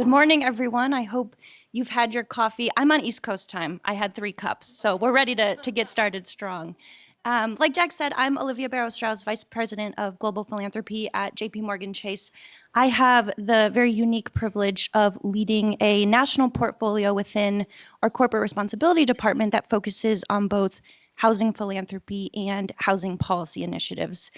Good morning, everyone. I hope you've had your coffee. I'm on East Coast time. I had 3 cups, so we're ready to get started strong. Like Jack said, I'm Olivia Barrow Strauss, Vice President of Global Philanthropy at JPMorganChase. I have the very unique privilege of leading a national portfolio within our corporate responsibility department that focuses on both housing philanthropy and housing policy initiatives.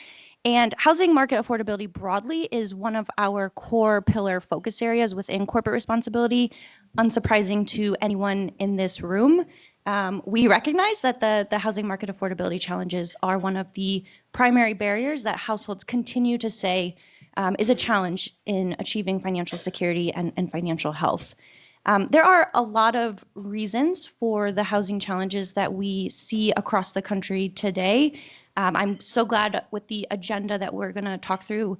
And housing market affordability broadly is one of our core pillar focus areas within corporate responsibility, unsurprising to anyone in this room. We recognize that the housing market affordability challenges are one of the primary barriers that households continue to say is a challenge in achieving financial security and financial health. There are a lot of reasons for the housing challenges that we see across the country today. I'm so glad with the agenda that we're going to talk through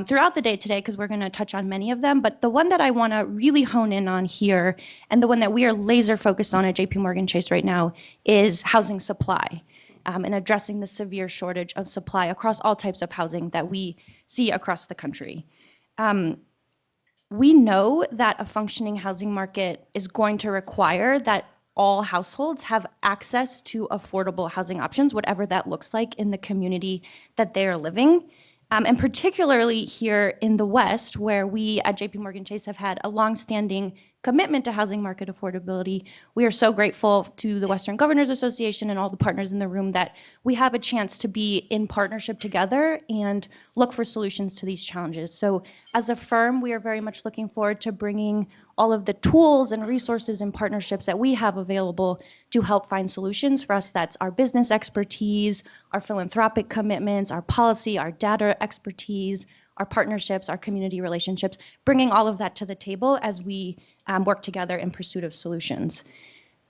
throughout the day today, because we're going to touch on many of them. But the one that I want to really hone in on here, and the one that we are laser focused on at JPMorganChase right now, is housing supply and addressing the severe shortage of supply across all types of housing that we see across the country. We know that a functioning housing market is going to require that all households have access to affordable housing options, whatever that looks like in the community that they are living. And particularly here in the West, where we at JPMorganChase have had a longstanding commitment to housing market affordability, we are so grateful to the Western Governors Association and all the partners in the room that we have a chance to be in partnership together and look for solutions to these challenges. So as a firm, we are very much looking forward to bringing all of the tools and resources and partnerships that we have available to help find solutions. For us, that's our business expertise, our philanthropic commitments, our policy, our data expertise, our partnerships, our community relationships, bringing all of that to the table as we work together in pursuit of solutions.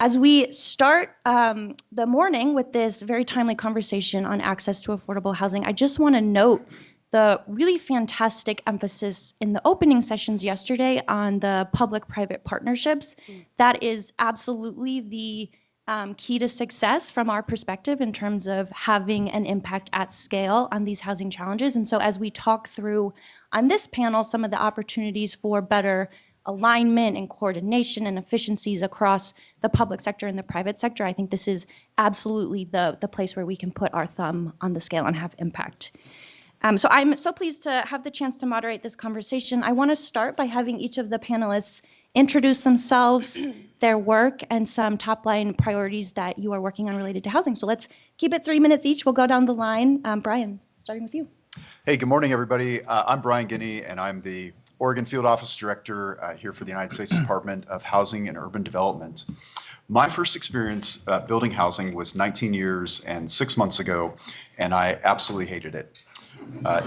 As we start the morning with this very timely conversation on access to affordable housing, I just want to note the really fantastic emphasis in the opening sessions yesterday on the public-private partnerships. That is absolutely the key to success from our perspective in terms of having an impact at scale on these housing challenges. And so as we talk through on this panel some of the opportunities for better alignment and coordination and efficiencies across the public sector and the private sector, I think this is absolutely the place where we can put our thumb on the scale and have impact. So I'm so pleased to have the chance to moderate this conversation. I want to start by having each of the panelists introduce themselves, their work, and some top-line priorities that you are working on related to housing. So let's keep it 3 minutes each. We'll go down the line. Bryan, starting with you. Hey, good morning, everybody. I'm Bryan Guiney, and I'm the Oregon Field Office Director here for the United States Department of Housing and Urban Development. My first experience building housing was 19 years and 6 months ago, and I absolutely hated it.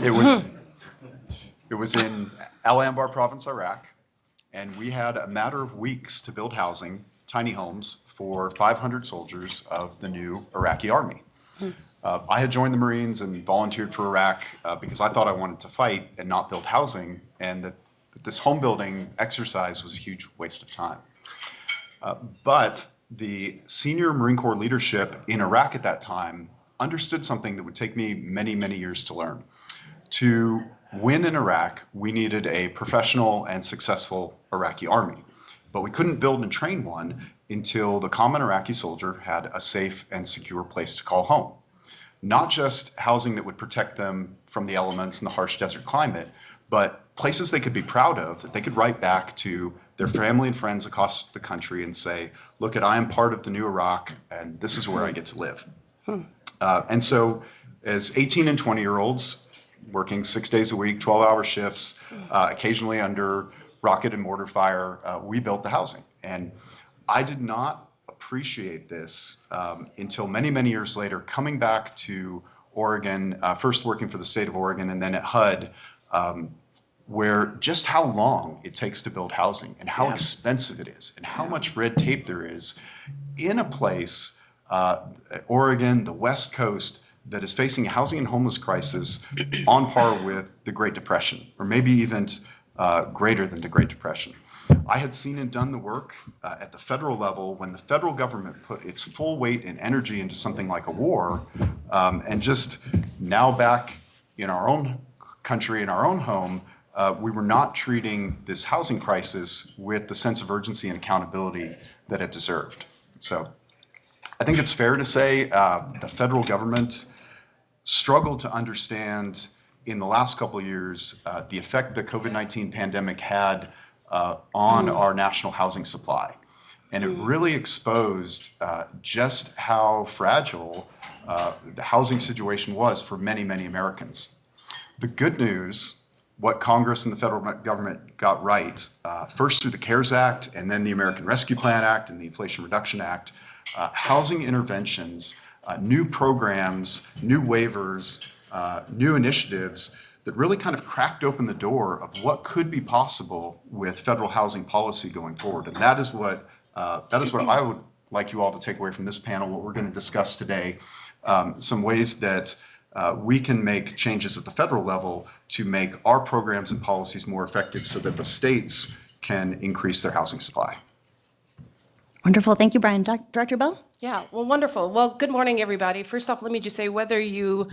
It was in Al Anbar province, Iraq, and we had a matter of weeks to build housing, tiny homes, for 500 soldiers of the new Iraqi army. I had joined the Marines and volunteered for Iraq because I thought I wanted to fight and not build housing, and that this home building exercise was a huge waste of time. But the senior Marine Corps leadership in Iraq at that time understood something that would take me many, many years to learn. To win in Iraq, we needed a professional and successful Iraqi army, but we couldn't build and train one until the common Iraqi soldier had a safe and secure place to call home. Not just housing that would protect them from the elements and the harsh desert climate, but places they could be proud of, that they could write back to their family and friends across the country and say, look, I am part of the new Iraq, and this is where I get to live. And so as 18 and 20-year-olds, working 6 days a week, 12-hour shifts, occasionally under rocket and mortar fire, we built the housing. And I did not appreciate this until many, many years later, coming back to Oregon, first working for the state of Oregon and then at HUD, where just how long it takes to build housing and how expensive it is and how much red tape there is in a place, Oregon, the West Coast, that is facing a housing and homeless crisis on par with the Great Depression, or maybe even greater than the Great Depression. I had seen and done the work at the federal level when the federal government put its full weight and energy into something like a war, and just now back in our own country, in our own home, we were not treating this housing crisis with the sense of urgency and accountability that it deserved. So I think it's fair to say the federal government struggled to understand in the last couple of years the effect the COVID-19 pandemic had on our national housing supply. And it really exposed just how fragile the housing situation was for many, many Americans. The good news, what Congress and the federal government got right, first through the CARES Act and then the American Rescue Plan Act and the Inflation Reduction Act, housing interventions, new programs, new waivers, new initiatives that really kind of cracked open the door of what could be possible with federal housing policy going forward. And that is what I would like you all to take away from this panel, what we're going to discuss today, some ways that we can make changes at the federal level to make our programs and policies more effective so that the states can increase their housing supply. Wonderful. Thank you, Bryan. Director Bell? Yeah, well, wonderful. Well, good morning, everybody. First off, let me just say whether you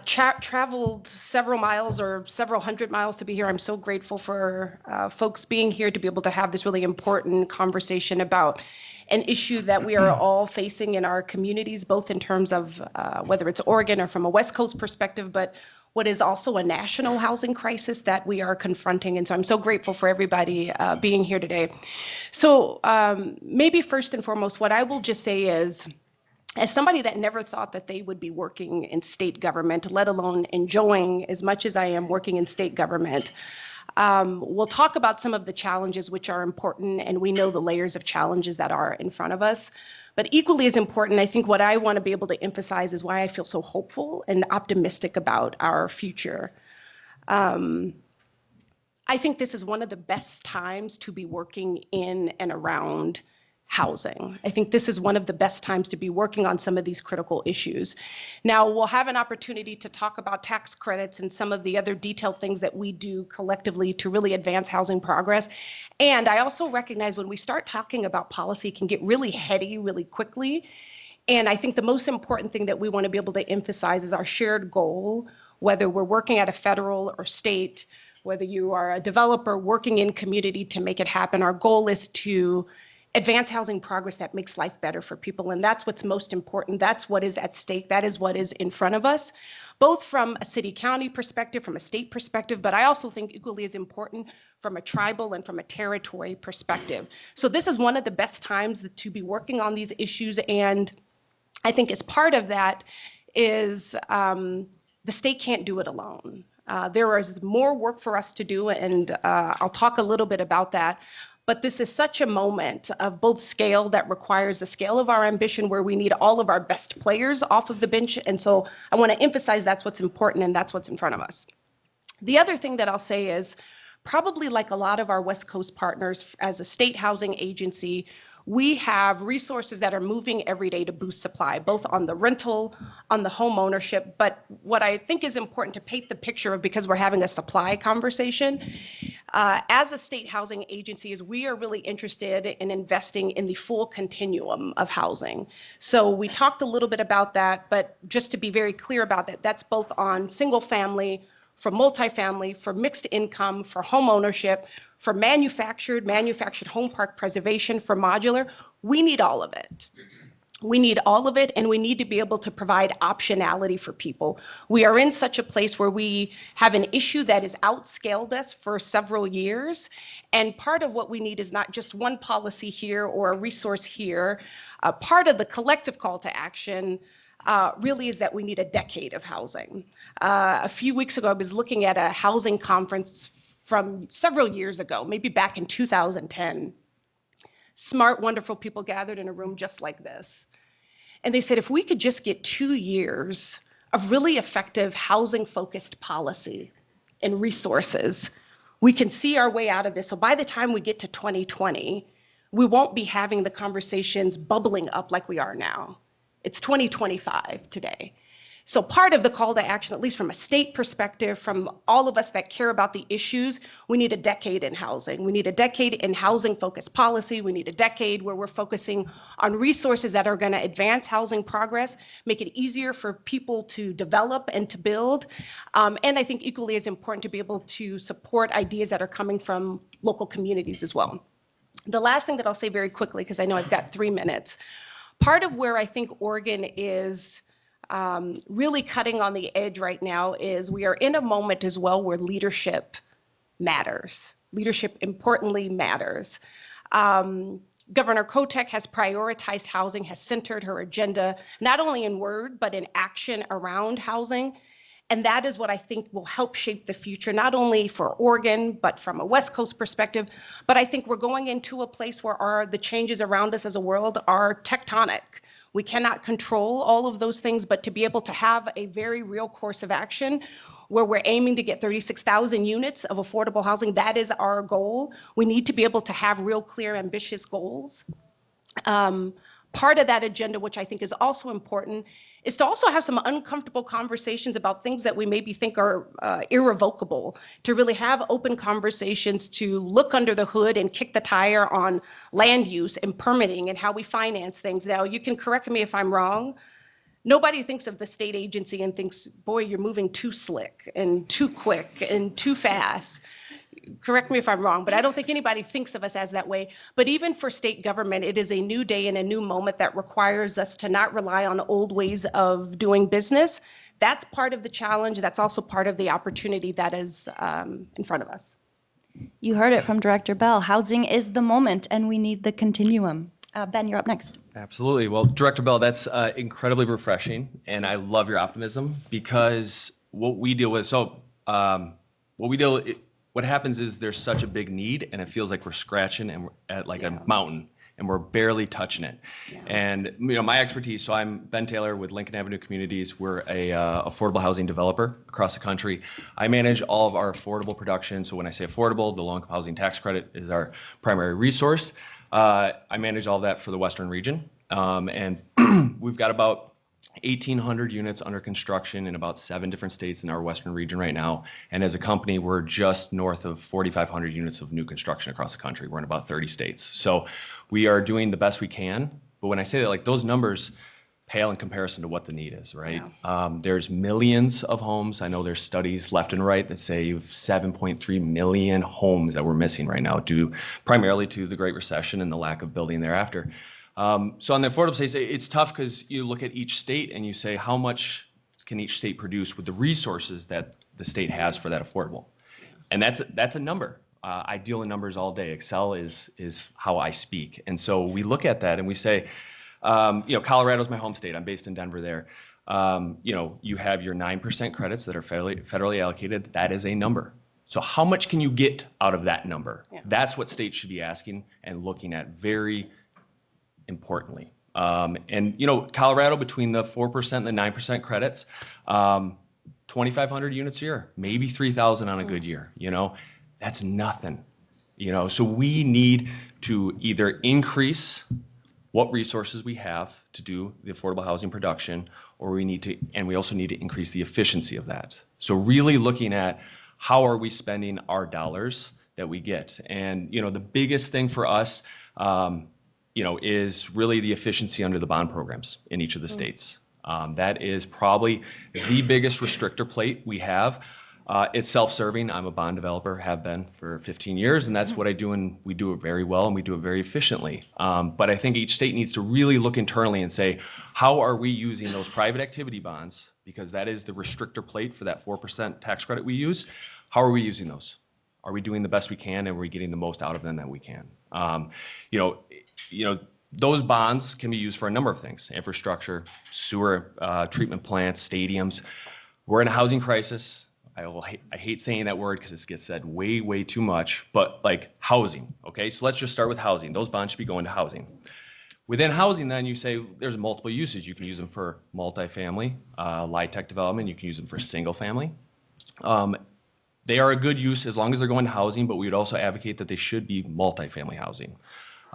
traveled several miles or several hundred miles to be here, I'm so grateful for folks being here to be able to have this really important conversation about an issue that we are all facing in our communities, both in terms of whether it's Oregon or from a West Coast perspective, but what is also a national housing crisis that we are confronting. And so I'm so grateful for everybody being here today. So maybe first and foremost, what I will just say is, as somebody that never thought that they would be working in state government, let alone enjoying as much as I am working in state government, we'll talk about some of the challenges which are important, and we know the layers of challenges that are in front of us. But equally as important, I think what I want to be able to emphasize is why I feel so hopeful and optimistic about our future. I think this is one of the best times to be working in and around housing. I think this is one of the best times to be working on some of these critical issues. Now, we'll have an opportunity to talk about tax credits and some of the other detailed things that we do collectively to really advance housing progress. And I also recognize when we start talking about policy, it can get really heady really quickly. And I think the most important thing that we want to be able to emphasize is our shared goal, whether we're working at a federal or state, whether you are a developer working in community to make it happen. Our goal is to advance housing progress that makes life better for people. And that's what's most important. That's what is at stake. That is what is in front of us, both from a city-county perspective, from a state perspective, but I also think equally as important from a tribal and from a territory perspective. So this is one of the best times to be working on these issues. And I think as part of that is the state can't do it alone. There is more work for us to do, and I'll talk a little bit about that. But this is such a moment of both scale that requires the scale of our ambition where we need all of our best players off of the bench. And so I want to emphasize that's what's important and that's what's in front of us. The other thing that I'll say is probably like a lot of our West Coast partners as a state housing agency, we have resources that are moving every day to boost supply, both on the rental, on the home ownership. But what I think is important to paint the picture of, because we're having a supply conversation, as a state housing agency, is we are really interested in investing in the full continuum of housing. So we talked a little bit about that, but just to be very clear about that, that's both on single family, for multifamily, for mixed income, for home ownership, for manufactured home park preservation, for modular. We need all of it. We need all of it, and we need to be able to provide optionality for people. We are in such a place where we have an issue that has outscaled us for several years, and part of what we need is not just one policy here or a resource here. Part of the collective call to action really is that we need a decade of housing. A few weeks ago, I was looking at a housing conference from several years ago, maybe back in 2010. Smart, wonderful people gathered in a room just like this. And they said, if we could just get 2 years of really effective housing-focused policy and resources, we can see our way out of this. So by the time we get to 2020, we won't be having the conversations bubbling up like we are now. It's 2025 today. So part of the call to action, at least from a state perspective, from all of us that care about the issues, we need a decade in housing. We need a decade in housing-focused policy. We need a decade where we're focusing on resources that are going to advance housing progress, make it easier for people to develop and to build. And I think equally as important to be able to support ideas that are coming from local communities as well. The last thing that I'll say very quickly, because I know I've got 3 minutes, part of where I think Oregon is really cutting on the edge right now is we are in a moment as well where leadership matters. Leadership importantly matters. Governor Kotek has prioritized housing, has centered her agenda, not only in word, but in action around housing. And that is what I think will help shape the future, not only for Oregon, but from a West Coast perspective. But I think we're going into a place where the changes around us as a world are tectonic. We cannot control all of those things, but to be able to have a very real course of action where we're aiming to get 36,000 units of affordable housing, that is our goal. We need to be able to have real clear, ambitious goals. Part of that agenda, which I think is also important, is to also have some uncomfortable conversations about things that we maybe think are irrevocable, to really have open conversations, to look under the hood and kick the tire on land use and permitting and how we finance things. Now, you can correct me if I'm wrong. Nobody thinks of the state agency and thinks, boy, you're moving too slick and too quick and too fast. Correct me if I'm wrong, but I don't think anybody thinks of us as that way. But even for state government, it is a new day and a new moment that requires us to not rely on old ways of doing business. That's part of the challenge. That's also part of the opportunity that is in front of us. You heard it from Director Bell. Housing is the moment, and we need the continuum. Ben, you're up next. Absolutely. Well, Director Bell, that's incredibly refreshing, and I love your optimism because what we deal with, what happens is there's such a big need, and it feels like we're scratching and we're at like a mountain, and we're barely touching it. Yeah. And my expertise, so I'm Ben Taylor with Lincoln Avenue Communities. We're a affordable housing developer across the country. I manage all of our affordable production. So when I say affordable, the low-income housing tax credit is our primary resource. I manage all of that for the Western region, and we've got about 1,800 units under construction in about 7 different states in our Western region right now. And as a company, we're just north of 4,500 units of new construction across the country. We're in about 30 states. So we are doing the best we can. But when I say that, like, those numbers pale in comparison to what the need is, right? Yeah. There's millions of homes. I know there's studies left and right that say 7.3 million homes that we're missing right now due primarily to the Great Recession and the lack of building thereafter. So on the affordable space, it's tough because you look at each state and you say, how much can each state produce with the resources that the state has for that affordable? And that's a number. I deal in numbers all day. Excel is how I speak. And so we look at that and we say, Colorado's my home state. I'm based in Denver there. You have your 9% credits that are federally allocated. That is a number. So how much can you get out of that number? Yeah. That's what states should be asking and looking at very importantly. Colorado, between the 4% and the 9% credits, 2,500 units a year, maybe 3,000 on a good year, that's nothing, so we need to either increase what resources we have to do the affordable housing production, or we also need to increase the efficiency of that. So really looking at how are we spending our dollars that we get. And, the biggest thing for us, is really the efficiency under the bond programs in each of the states. That is probably the biggest restrictor plate we have. It's self-serving. I'm a bond developer, have been for 15 years, and that's what I do, and we do it very well, and we do it very efficiently. But I think each state needs to really look internally and say, how are we using those private activity bonds, because that is the restrictor plate for that 4% tax credit we use. How are we using those? Are we doing the best we can, and are we getting the most out of them that we can? Those bonds can be used for a number of things: infrastructure, sewer treatment plants, stadiums. We're in a housing crisis. I hate saying that word because it gets said way, way too much, but like housing, okay? So let's just start with housing. Those bonds should be going to housing. Within housing, then you say there's multiple uses. You can use them for multifamily, LIHTC development. You can use them for single family. They are a good use as long as they're going to housing, but we would also advocate that they should be multifamily housing.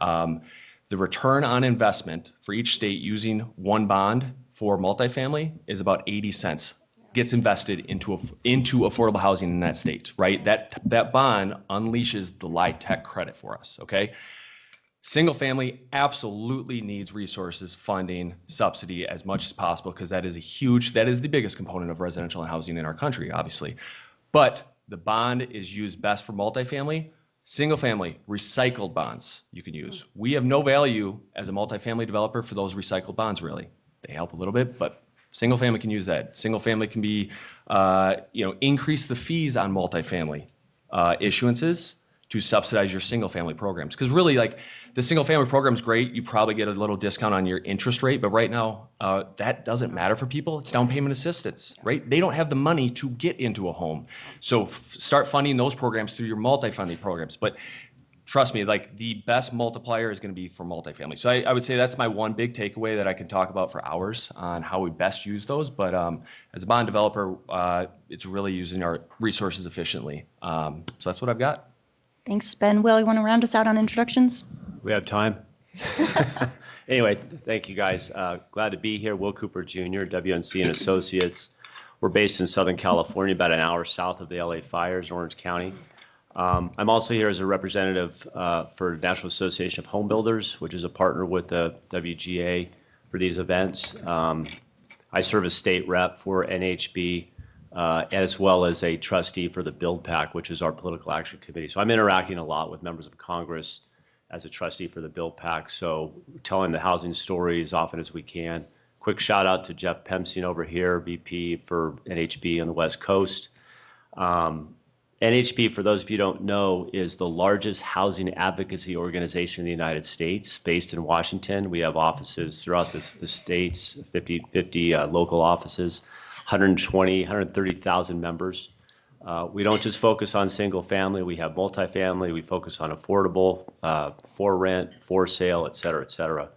The return on investment for each state using one bond for multifamily is about 80 cents gets invested into affordable housing in that state, right? That bond unleashes the LIHTC credit for us, okay? Single family absolutely needs resources, funding, subsidy as much as possible, because that is the biggest component of residential housing in our country, obviously. But the bond is used best for multifamily. Single family, recycled bonds you can use. We have no value as a multifamily developer for those recycled bonds, really. They help a little bit, but single family can use that. Single family can be, increase the fees on multifamily issuances to subsidize your single family programs. Because really, like, the single family program is great. You probably get a little discount on your interest rate, but right now that doesn't matter for people. It's down payment assistance, right? They don't have the money to get into a home. So start funding those programs through your multifamily programs. But trust me, like, the best multiplier is going to be for multifamily. So I would say that's my one big takeaway that I can talk about for hours on how we best use those. But as a bond developer, it's really using our resources efficiently. So that's what I've got. Thanks, Ben. Will, you want to round us out on introductions? We have time. Anyway, thank you guys. Glad to be here. Will Cooper Jr., WNC and Associates. We're based in Southern California, about an hour south of the LA fires, Orange County. I'm also here as a representative for National Association of Home Builders, which is a partner with the WGA for these events. I serve as state rep for NHB, as well as a trustee for the Build PAC, which is our political action committee. So I'm interacting a lot with members of Congress as a trustee for the Build PAC, so telling the housing story as often as we can. Quick shout out to Jeff Pemstein over here, VP for NHB on the West Coast. NHB, for those of you who don't know, is the largest housing advocacy organization in the United States, based in Washington. We have offices throughout the states, 50 local offices, 130,000 members. We don't just focus on single family, we have multifamily, we focus on affordable, for rent, for sale, et cetera, et cetera.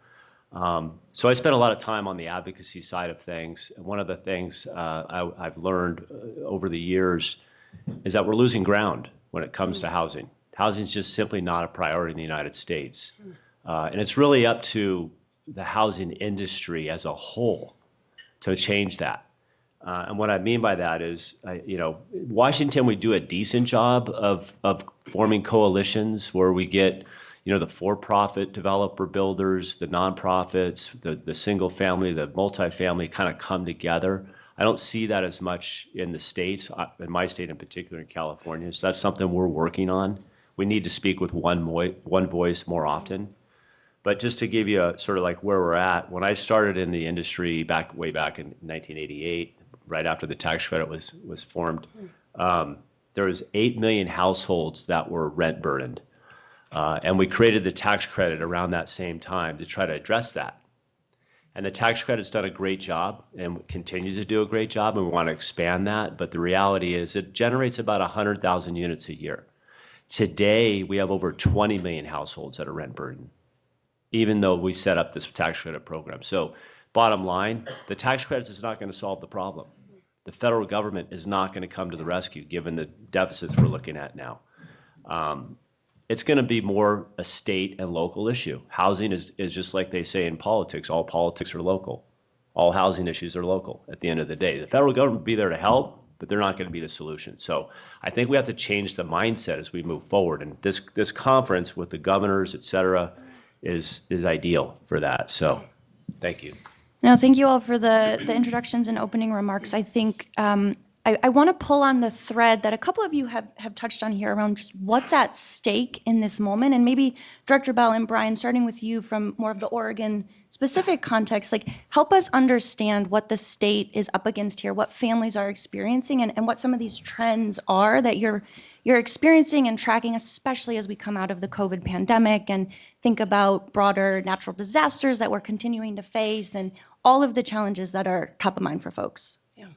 So I spent a lot of time on the advocacy side of things. And one of the things I've learned over the years is that we're losing ground when it comes to housing. Housing is just simply not a priority in the United States. And it's really up to the housing industry as a whole to change that. And what I mean by that is, Washington, we do a decent job of forming coalitions where we get, the for-profit developer builders, the nonprofits, the single family, the multifamily kind of come together. I don't see that as much in the states, in my state in particular, in California. So that's something we're working on. We need to speak with one voice more often. But just to give you a sort of like where we're at, when I started in the industry way back in 1988, right after the tax credit was formed, there was 8 million households that were rent burdened. And we created the tax credit around that same time to try to address that. And the tax credit's done a great job and continues to do a great job, and we want to expand that. But the reality is it generates about 100,000 units a year. Today, we have over 20 million households that are rent burdened, even though we set up this tax credit program. So bottom line, the tax credits is not going to solve the problem. The federal government is not going to come to the rescue given the deficits we're looking at now. It's going to be more a state and local issue. Housing is just like they say in politics, all politics are local. All housing issues are local at the end of the day. The federal government will be there to help, but they're not going to be the solution. So I think we have to change the mindset as we move forward. And this conference with the governors, et cetera, is ideal for that. So thank you. No, thank you all for the introductions and opening remarks. I think I want to pull on the thread that a couple of you have touched on here around just what's at stake in this moment. And maybe Director Bell and Bryan, starting with you from more of the Oregon specific context, like help us understand what the state is up against here, what families are experiencing, and what some of these trends are that you're experiencing and tracking, especially as we come out of the COVID pandemic and think about broader natural disasters that we're continuing to face and all of the challenges that are top of mind for folks. Yeah.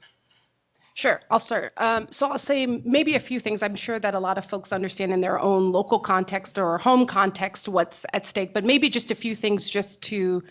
Sure, I'll start. So I'll say maybe a few things. I'm sure that a lot of folks understand in their own local context or home context what's at stake, but maybe just a few things just to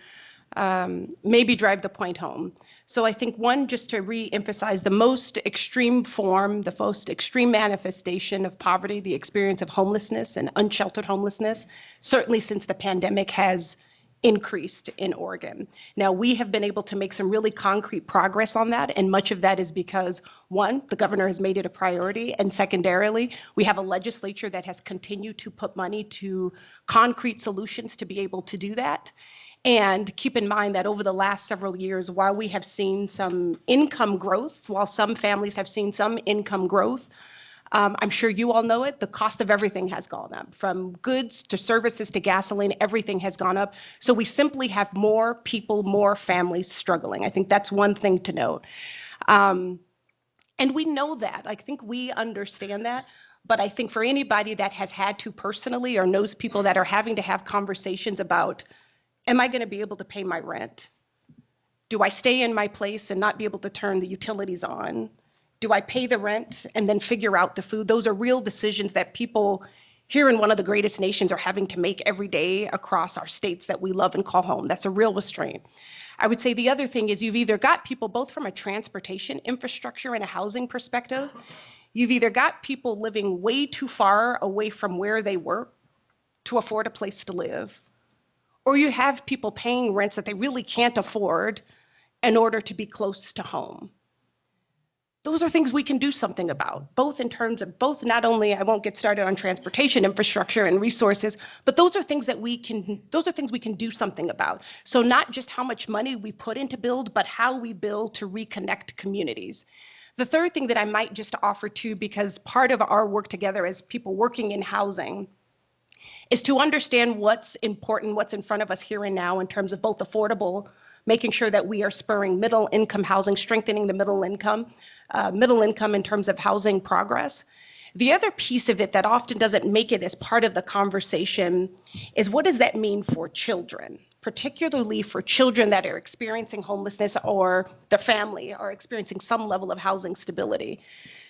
maybe drive the point home. So I think one, just to re-emphasize the most extreme form, the most extreme manifestation of poverty, the experience of homelessness and unsheltered homelessness, certainly since the pandemic has increased in Oregon. Now, we have been able to make some really concrete progress on that, and much of that is because, one, the governor has made it a priority, and secondarily, we have a legislature that has continued to put money to concrete solutions to be able to do that. And keep in mind that over the last several years, while we have seen some income growth, while some families have seen some income growth, I'm sure you all know it, the cost of everything has gone up. From goods to services to gasoline, everything has gone up. So we simply have more people, more families struggling. I think that's one thing to note. And we know that. I think we understand that. But I think for anybody that has had to personally or knows people that are having to have conversations about, am I going to be able to pay my rent? Do I stay in my place and not be able to turn the utilities on? Do I pay the rent and then figure out the food? Those are real decisions that people here in one of the greatest nations are having to make every day across our states that we love and call home. That's a real restraint. I would say the other thing is you've either got people both from a transportation infrastructure and a housing perspective, you've either got people living way too far away from where they work to afford a place to live, or you have people paying rents that they really can't afford in order to be close to home. Those are things we can do something about, both in terms of not only, I won't get started on transportation infrastructure and resources, but those are things we can do something about. So not just how much money we put into build, but how we build to reconnect communities. The third thing that I might just offer too, because part of our work together as people working in housing is to understand what's important, what's in front of us here and now in terms of both affordable, making sure that we are spurring middle income housing, strengthening the middle income in terms of housing progress. The other piece of it that often doesn't make it as part of the conversation is what does that mean for children, particularly for children that are experiencing homelessness or their family are experiencing some level of housing stability.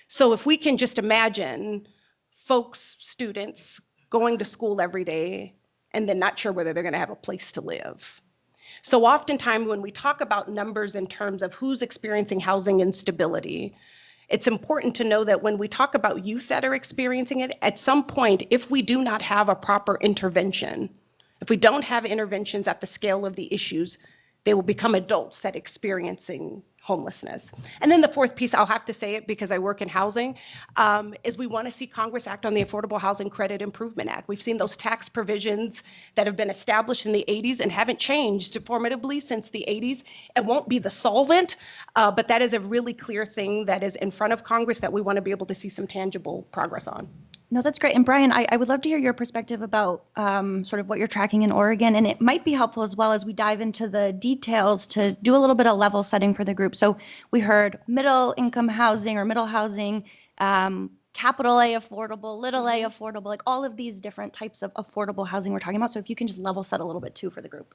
So if we can just imagine folks, students, going to school every day and then not sure whether they're going to have a place to live. So oftentimes when we talk about numbers in terms of who's experiencing housing instability, it's important to know that when we talk about youth that are experiencing it, at some point, if we do not have a proper intervention, if we don't have interventions at the scale of the issues, they will become adults that are experiencing homelessness. And then the fourth piece, I'll have to say it because I work in housing, is we want to see Congress act on the Affordable Housing Credit Improvement Act. We've seen those tax provisions that have been established in the 80s and haven't changed formidably since the 80s. It won't be the solvent, but that is a really clear thing that is in front of Congress that we want to be able to see some tangible progress on. No, that's great. And Bryan, I would love to hear your perspective about sort of what you're tracking in Oregon. And it might be helpful as well as we dive into the details to do a little bit of level setting for the group. So we heard middle income housing or middle housing, capital A affordable, little a affordable, like all of these different types of affordable housing we're talking about. So if you can just level set a little bit too for the group.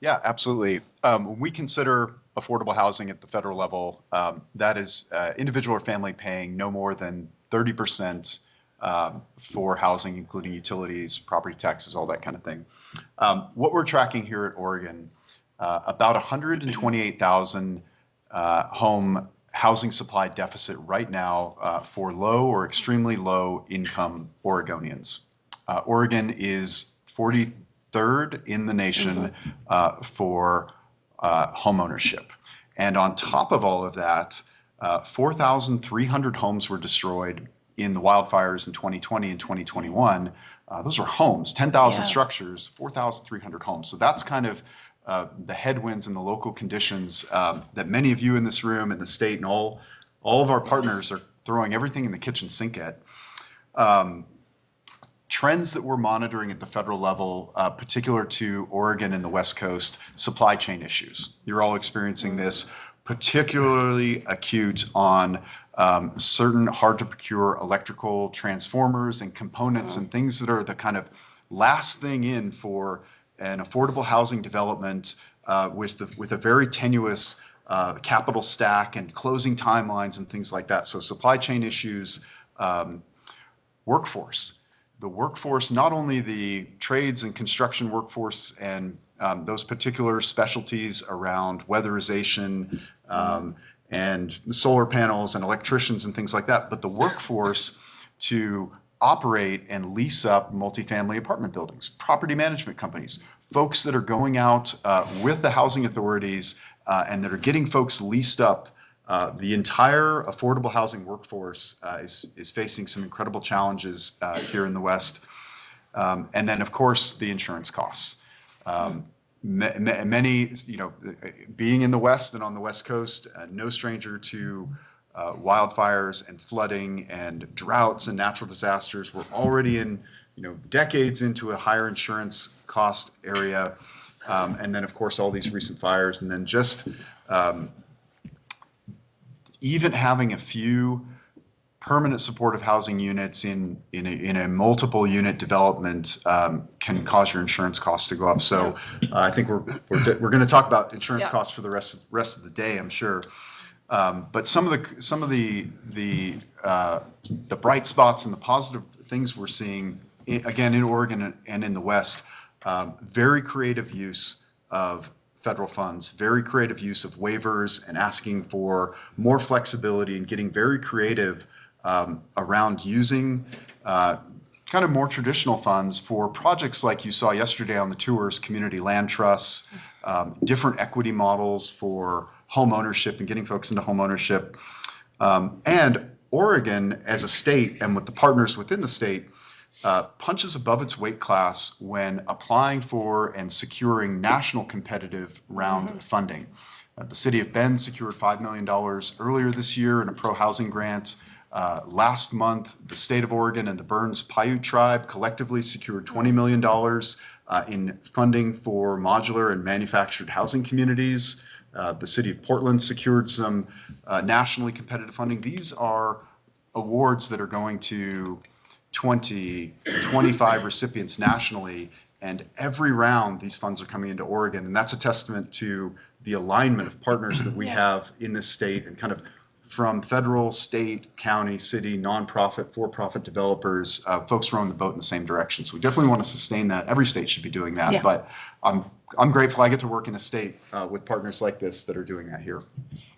Yeah, absolutely. When we consider affordable housing at the federal level, that is individual or family paying no more than 30% for housing, including utilities, property taxes, all that kind of thing. What we're tracking here at Oregon, about 128,000 home housing supply deficit right now for low or extremely low income Oregonians. Oregon is 43rd in the nation for home ownership. And on top of all of that, 4,300 homes were destroyed in the wildfires in 2020 and 2021. Those are homes, 10,000 structures, 4,300 homes. So that's kind of the headwinds and the local conditions that many of you in this room and the state and all of our partners are throwing everything in the kitchen sink at. Trends that we're monitoring at the federal level, particular to Oregon and the West Coast, supply chain issues. You're all experiencing this, particularly acute on certain hard to procure electrical transformers and components and things that are the kind of last thing in for an affordable housing development with a very tenuous capital stack and closing timelines and things like that. So supply chain issues, workforce. The workforce, not only the trades and construction workforce and those particular specialties around weatherization and solar panels and electricians and things like that, but the workforce to operate and lease up multifamily apartment buildings, property management companies, folks that are going out with the housing authorities and that are getting folks leased up. The entire affordable housing workforce is facing some incredible challenges here in the West. And then, of course, the insurance costs. Many, being in the West and on the West Coast, no stranger to wildfires and flooding and droughts and natural disasters. We're already in, decades into a higher insurance cost area. And then, of course, all these recent fires. And then just even having a few permanent supportive housing units in a multiple unit development can cause your insurance costs to go up. So I think we're going to talk about insurance costs for the rest of the day, I'm sure. But some of the bright spots and the positive things we're seeing, again, in Oregon and in the West, very creative use of federal funds, very creative use of waivers and asking for more flexibility and getting very creative around using kind of more traditional funds for projects like you saw yesterday on the tours, community land trusts, different equity models for home ownership and getting folks into home ownership. And Oregon as a state and with the partners within the state punches above its weight class when applying for and securing national competitive round funding. The city of Bend secured $5 million earlier this year in a pro-housing grant. Last month, the state of Oregon and the Burns Paiute tribe collectively secured $20 million in funding for modular and manufactured housing communities. The city of Portland secured some nationally competitive funding. These are awards that are going to 20, 25 recipients nationally, and every round these funds are coming into Oregon, and that's a testament to the alignment of partners that we have in this state, and kind of from federal, state, county, city, nonprofit, for-profit developers, folks rowing the boat in the same direction. So we definitely want to sustain that. Every state should be doing that, but I'm grateful I get to work in a state with partners like this that are doing that here.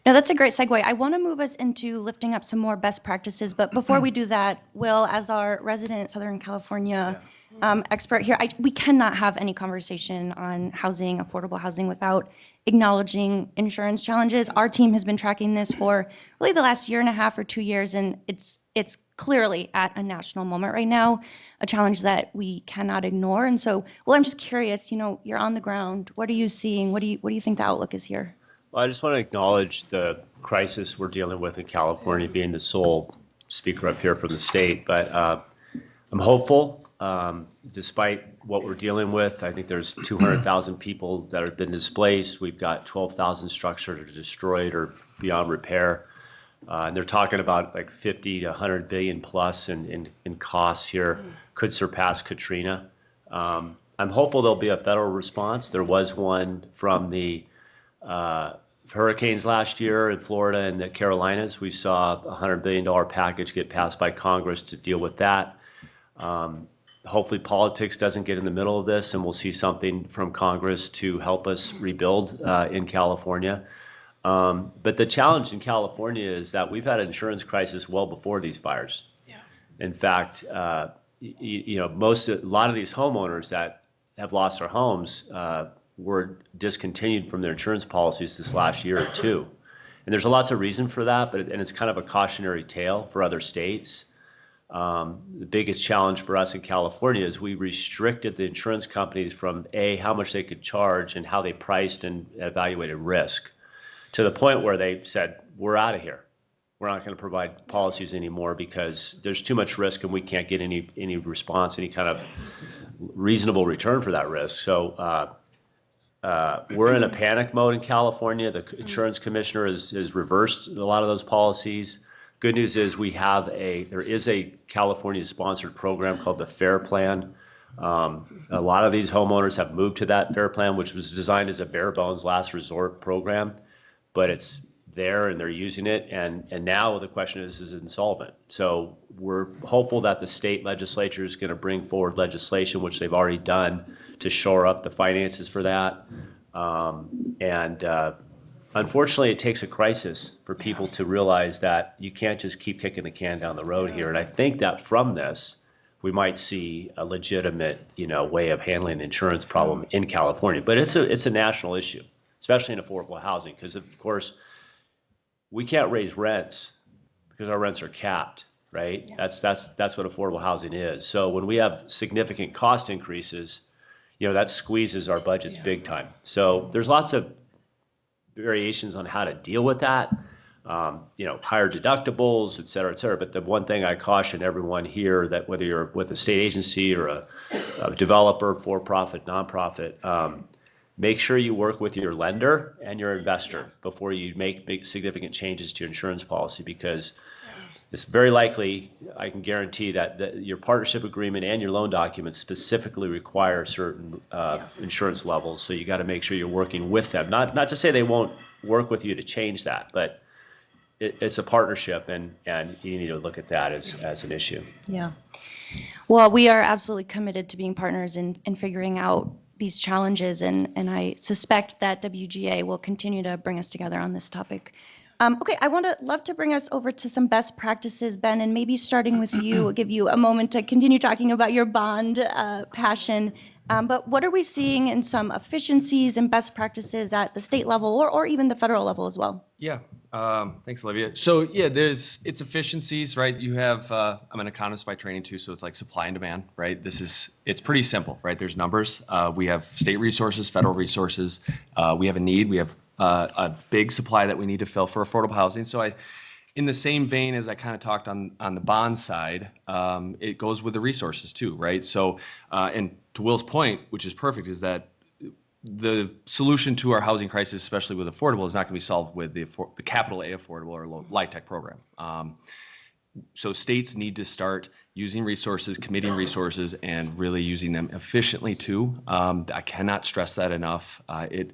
No, that's a great segue. I want to move us into lifting up some more best practices, but before we do that, Will, as our resident Southern California expert here, we cannot have any conversation on housing, affordable housing, without acknowledging insurance challenges. Our team has been tracking this for really the last year and a half or 2 years, and it's clearly at a national moment right now, a challenge that we cannot ignore. And so, well, I'm just curious, you're on the ground. What are you seeing? What do you think the outlook is here? Well, I just want to acknowledge the crisis we're dealing with in California, being the sole speaker up here from the state. But I'm hopeful, despite what we're dealing with. I think there's 200,000 people that have been displaced. We've got 12,000 structures that are destroyed or beyond repair. And they're talking about like 50 to 100 billion plus in costs here, could surpass Katrina. I'm hopeful there'll be a federal response. There was one from the hurricanes last year in Florida and the Carolinas. We saw a $100 billion package get passed by Congress to deal with that. Hopefully politics doesn't get in the middle of this, and we'll see something from Congress to help us rebuild in California. But the challenge in California is that we've had an insurance crisis well before these fires. Yeah. In fact, a lot of these homeowners that have lost their homes were discontinued from their insurance policies this last year or two. And there's lots of reason for that, and it's kind of a cautionary tale for other states. The biggest challenge for us in California is we restricted the insurance companies from how much they could charge and how they priced and evaluated risk, to the point where they said, we're out of here. We're not going to provide policies anymore because there's too much risk and we can't get any response, any kind of reasonable return for that risk. So we're in a panic mode in California. The insurance commissioner has reversed a lot of those policies. Good news is there is a California-sponsored program called the FAIR Plan. A lot of these homeowners have moved to that FAIR Plan, which was designed as a bare bones last resort program, but it's there and they're using it. And now the question is it insolvent? So we're hopeful that the state legislature is going to bring forward legislation, which they've already done, to shore up the finances for that. Unfortunately, it takes a crisis for people to realize that you can't just keep kicking the can down the road here. And I think that from this, we might see a legitimate, way of handling the insurance problem in California. But it's a national issue, especially in affordable housing, because of course we can't raise rents because our rents are capped, right? Yeah. That's what affordable housing is. So when we have significant cost increases, that squeezes our budgets big time. So there's lots of variations on how to deal with that. Higher deductibles, et cetera, et cetera. But the one thing I caution everyone here, that whether you're with a state agency or a developer, for-profit, nonprofit, make sure you work with your lender and your investor before you make significant changes to your insurance policy, because it's very likely, I can guarantee that your partnership agreement and your loan documents specifically require certain insurance levels. So you got to make sure you're working with them. Not to say they won't work with you to change that, but it's a partnership, and you need to look at that as an issue. Yeah. Well, we are absolutely committed to being partners in figuring out these challenges, and I suspect that WGA will continue to bring us together on this topic. Okay, I love to bring us over to some best practices, Ben, and maybe starting with you, give you a moment to continue talking about your bond passion. But what are we seeing in some efficiencies and best practices at the state level or even the federal level as well? Yeah, thanks, Olivia. So yeah, it's efficiencies, right? You have, I'm an economist by training too, so it's like supply and demand, right? It's pretty simple, right? There's numbers. We have state resources, federal resources. We have a need. We have a big supply that we need to fill for affordable housing. So in the same vein as I kind of talked on the bond side, it goes with the resources too, right? So, and to Will's point, which is perfect, is that the solution to our housing crisis, especially with affordable, is not going to be solved with the capital A affordable or LIHTC program. So states need to start using resources, committing resources, and really using them efficiently too. I cannot stress that enough. It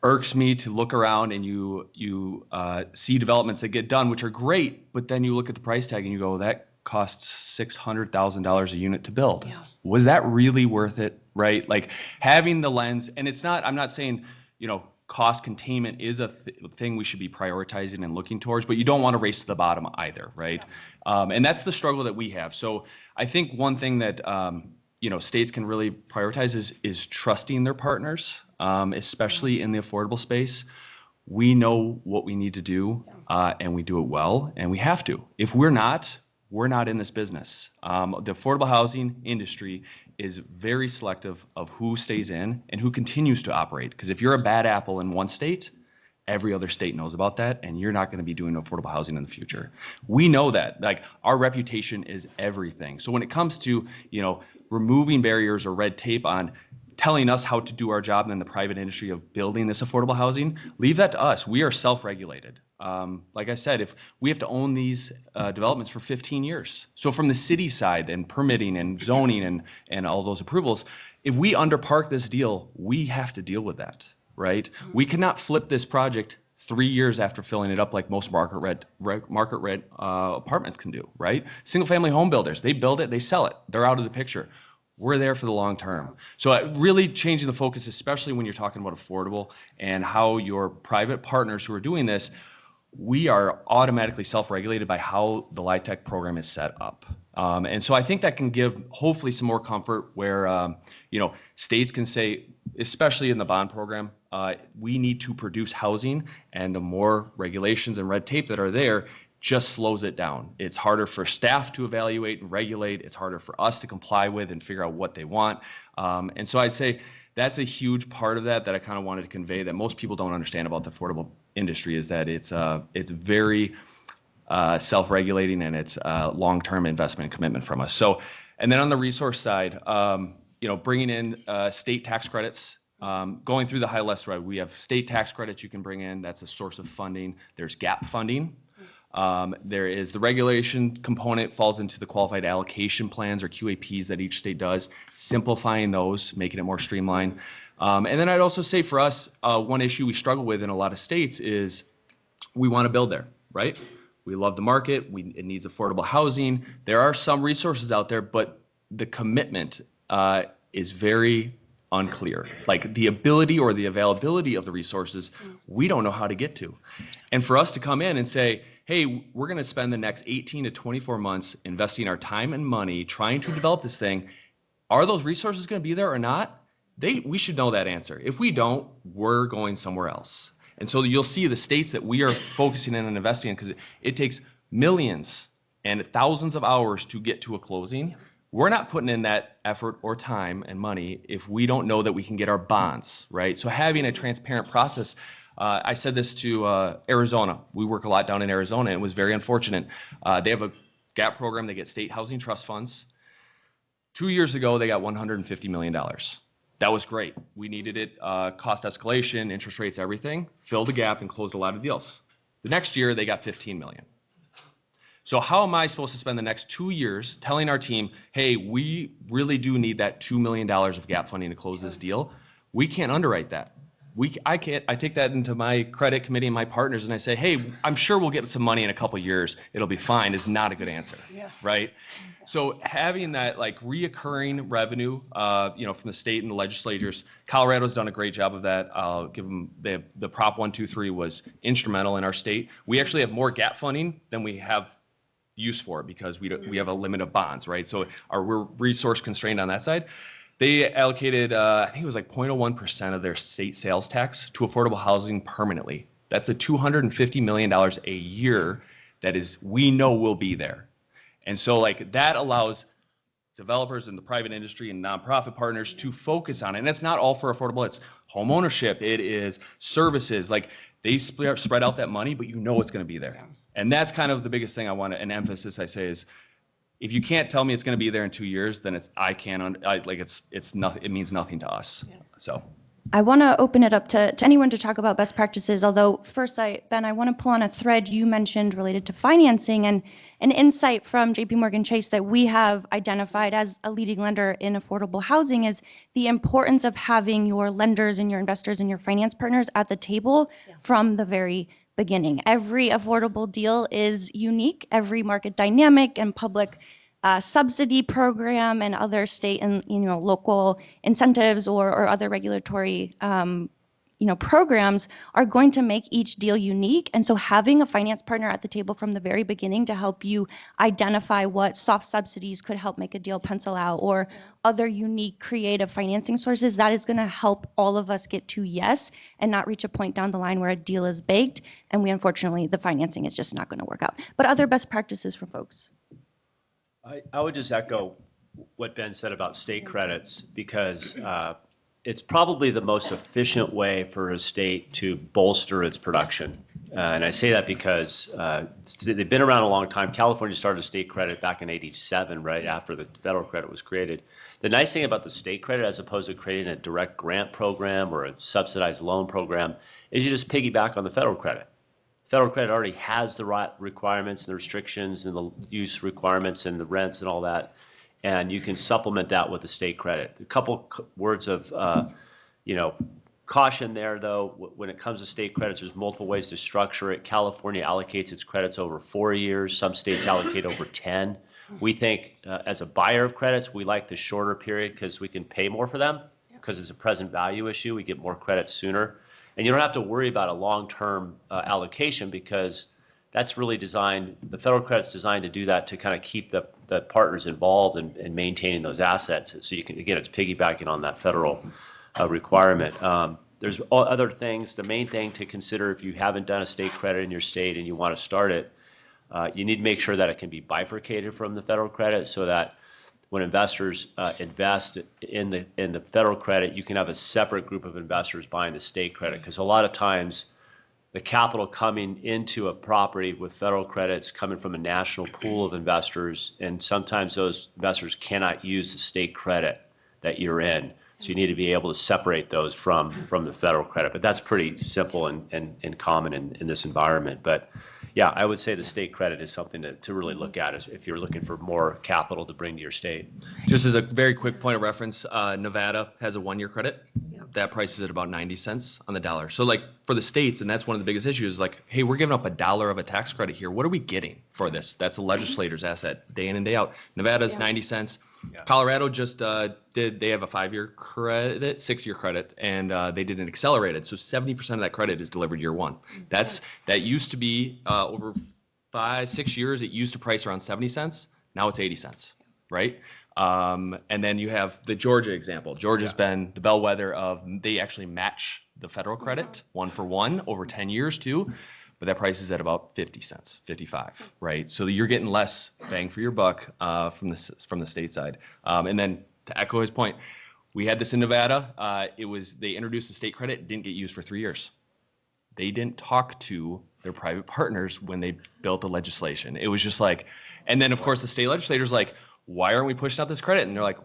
irks me to look around and you see developments that get done, which are great, but then you look at the price tag and you go, that costs $600,000 a unit to build. Yeah. Was that really worth it, right? Like having the lens, and I'm not saying, cost containment is a thing we should be prioritizing and looking towards, but you don't want to race to the bottom either, right? Yeah. And that's the struggle that we have. So I think one thing that, states can really prioritize is trusting their partners, especially in the affordable space. We know what we need to do, and we do it well, and we have to. If we're not in this business. The affordable housing industry is very selective of who stays in and who continues to operate. Because if you're a bad apple in one state, every other state knows about that, and you're not going to be doing affordable housing in the future. We know that. Like, our reputation is everything. So when it comes to, removing barriers or red tape on telling us how to do our job in the private industry of building this affordable housing, leave that to us. We are self-regulated. Like I said, if we have to own these developments for 15 years. So from the city side and permitting and zoning and all those approvals, if we underpark this deal, we have to deal with that, right? We cannot flip this project 3 years after filling it up like most market rent apartments can do, right? Single family home builders, they build it, they sell it, they're out of the picture. We're there for the long term. So really changing the focus, especially when you're talking about affordable and how your private partners who are doing this, we are automatically self-regulated by how the LIHTC program is set up. And so I think that can give hopefully some more comfort where, states can say, especially in the bond program, we need to produce housing, and the more regulations and red tape that are there just slows it down. It's harder for staff to evaluate and regulate. It's harder for us to comply with and figure out what they want. And so I'd say that's a huge part of that I kind of wanted to convey, that most people don't understand about the affordable industry, is that it's very self-regulating, and it's a long-term investment and commitment from us. So, and then on the resource side, bringing in state tax credits, going through the high list, right? We have state tax credits you can bring in. That's a source of funding. There's gap funding. There is the regulation component, falls into the qualified allocation plans or QAPs that each state does, simplifying those, making it more streamlined. And then I'd also say for us, one issue we struggle with in a lot of states is we want to build there, right? We love the market. It needs affordable housing. There are some resources out there, but the commitment is very unclear. Like the ability or the availability of the resources, we don't know how to get to. And for us to come in and say, hey, we're going to spend the next 18 to 24 months investing our time and money trying to develop this thing. Are those resources going to be there or not? We should know that answer. If we don't, we're going somewhere else. And so you'll see the states that we are focusing in and investing in, because it takes millions and thousands of hours to get to a closing. We're not putting in that effort or time and money if we don't know that we can get our bonds, right? So having a transparent process. I said this to Arizona. We work a lot down in Arizona, and it was very unfortunate. They have a GAP program. They get state housing trust funds. 2 years ago, they got $150 million. That was great. We needed it. Cost escalation, interest rates, everything. Filled the gap and closed a lot of deals. The next year, they got 15 million. So how am I supposed to spend the next 2 years telling our team, hey, we really do need that $2 million of gap funding to close this deal? We can't underwrite that. I take that into my credit committee and my partners, and I say, hey, I'm sure we'll get some money in a couple of years. It'll be fine. Is not a good answer, right? So having that like reoccurring revenue, from the state and the legislatures, Colorado's done a great job of that. I'll give them the Prop 123 was instrumental in our state. We actually have more gap funding than we have use for it because we have a limit of bonds, right? So we're resource constrained on that side. They allocated, I think it was like 0.01% of their state sales tax to affordable housing permanently. That's a $250 million a year that we know will be there. And so like that allows developers in the private industry and nonprofit partners to focus on it. And it's not all for affordable, it's home ownership, it is services. Like they spread out that money, but you know it's going to be there. Yeah. And that's kind of the biggest thing an emphasis I say is, if you can't tell me it's going to be there in 2 years, then it means nothing to us. Yeah. So I want to open it up to anyone to talk about best practices. Although first, Ben, I want to pull on a thread you mentioned related to financing, and an insight from JPMorganChase that we have identified as a leading lender in affordable housing is the importance of having your lenders and your investors and your finance partners at the table from the very beginning. Every affordable deal is unique. Every market dynamic and public subsidy program and other state and local incentives or other regulatory programs are going to make each deal unique. And so having a finance partner at the table from the very beginning to help you identify what soft subsidies could help make a deal pencil out or other unique creative financing sources, that is going to help all of us get to yes and not reach a point down the line where a deal is baked and unfortunately the financing is just not going to work out. But other best practices for folks. I would just echo what Ben said about state credits because it's probably the most efficient way for a state to bolster its production. And I say that because they've been around a long time. California started a state credit back in '87, right after the federal credit was created. The nice thing about the state credit, as opposed to creating a direct grant program or a subsidized loan program, is you just piggyback on the federal credit. Federal credit already has the requirements and the restrictions and the use requirements and the rents and all that. And you can supplement that with the state credit. A couple words of, caution there, though. When it comes to state credits, there's multiple ways to structure it. California allocates its credits over 4 years. Some states allocate over 10. We think, as a buyer of credits, we like the shorter period because we can pay more for them because it's a present value issue. We get more credits sooner. And you don't have to worry about a long-term allocation because that's really designed, the federal credit's designed to do that to kind of keep the partners involved in maintaining those assets. So you can, again, it's piggybacking on that federal requirement. There's other things. The main thing to consider if you haven't done a state credit in your state and you want to start it, you need to make sure that it can be bifurcated from the federal credit so that when investors invest in the federal credit, you can have a separate group of investors buying the state credit. Because a lot of times, the capital coming into a property with federal credits coming from a national pool of investors, and sometimes those investors cannot use the state credit that you're in. So you need to be able to separate those from the federal credit. But that's pretty simple and common in this environment. But yeah, I would say the state credit is something to really look at if you're looking for more capital to bring to your state. Just as a very quick point of reference, Nevada has a 1-year credit. That price is at about 90 cents on the dollar. So like for the states, and that's one of the biggest issues, like, hey, we're giving up $1 of a tax credit here. What are we getting for this? That's a legislator's asset day in and day out. Nevada's 90 cents. Colorado just they have a 5-year credit, 6-year credit, and they did an accelerated. So 70% of that credit is delivered year one. That used to be over 5-6 years, it used to price around 70 cents. Now it's 80 cents, right? And then you have the Georgia example. Georgia's been the bellwether of, they actually match the federal credit 1-for-1 over 10 years too. But that price is at about 50 cents, 55, right? So you're getting less bang for your buck from the state side. And then to echo his point, we had this in Nevada. They introduced the state credit, didn't get used for 3 years. They didn't talk to their private partners when they built the legislation. It was just like, and then of course the state legislators like, why aren't we pushing out this credit? And they're like,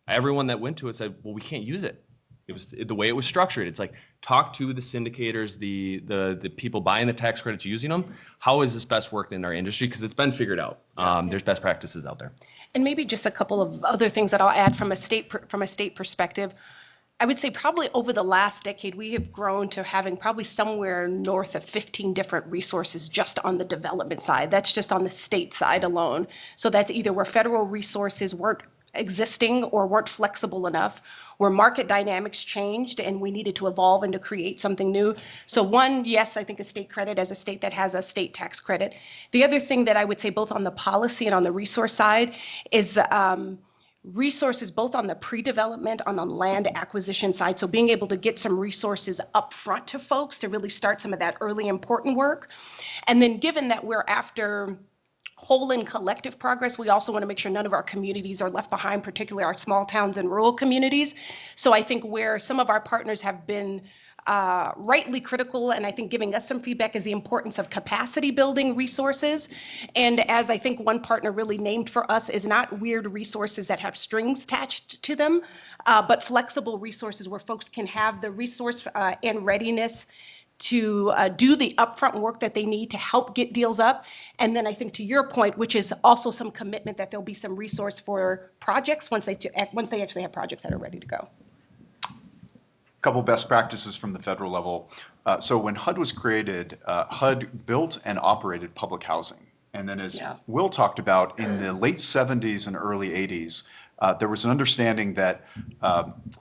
everyone that went to it said, well, we can't use it. It was the way it was structured. It's like, talk to the syndicators, the people buying the tax credits, using them. How is this best worked in our industry? Because it's been figured out. There's best practices out there. And maybe just a couple of other things that I'll add from a state perspective. I would say probably over the last decade, we have grown to having probably somewhere north of 15 different resources just on the development side. That's just on the state side alone. So that's either where federal resources weren't existing or weren't flexible enough, where market dynamics changed and we needed to evolve and to create something new. So one, yes, I think a state credit as a state that has a state tax credit. The other thing that I would say both on the policy and on the resource side is resources both on the pre-development and on land acquisition side. So being able to get some resources up front to folks to really start some of that early important work. And then given that we're after whole and collective progress, we also want to make sure none of our communities are left behind, particularly our small towns and rural communities. So I think where some of our partners have been rightly critical, and I think giving us some feedback, is the importance of capacity building resources. And as I think one partner really named for us, is not weird resources that have strings attached to them, but flexible resources where folks can have the resource and readiness to do the upfront work that they need to help get deals up. And then I think to your point, which is also some commitment that there'll be some resource for projects once they actually have projects that are ready to go. Couple best practices from the federal level. So when HUD was created, HUD built and operated public housing. And then as Will talked about, in the late 70s and early 80s, there was an understanding that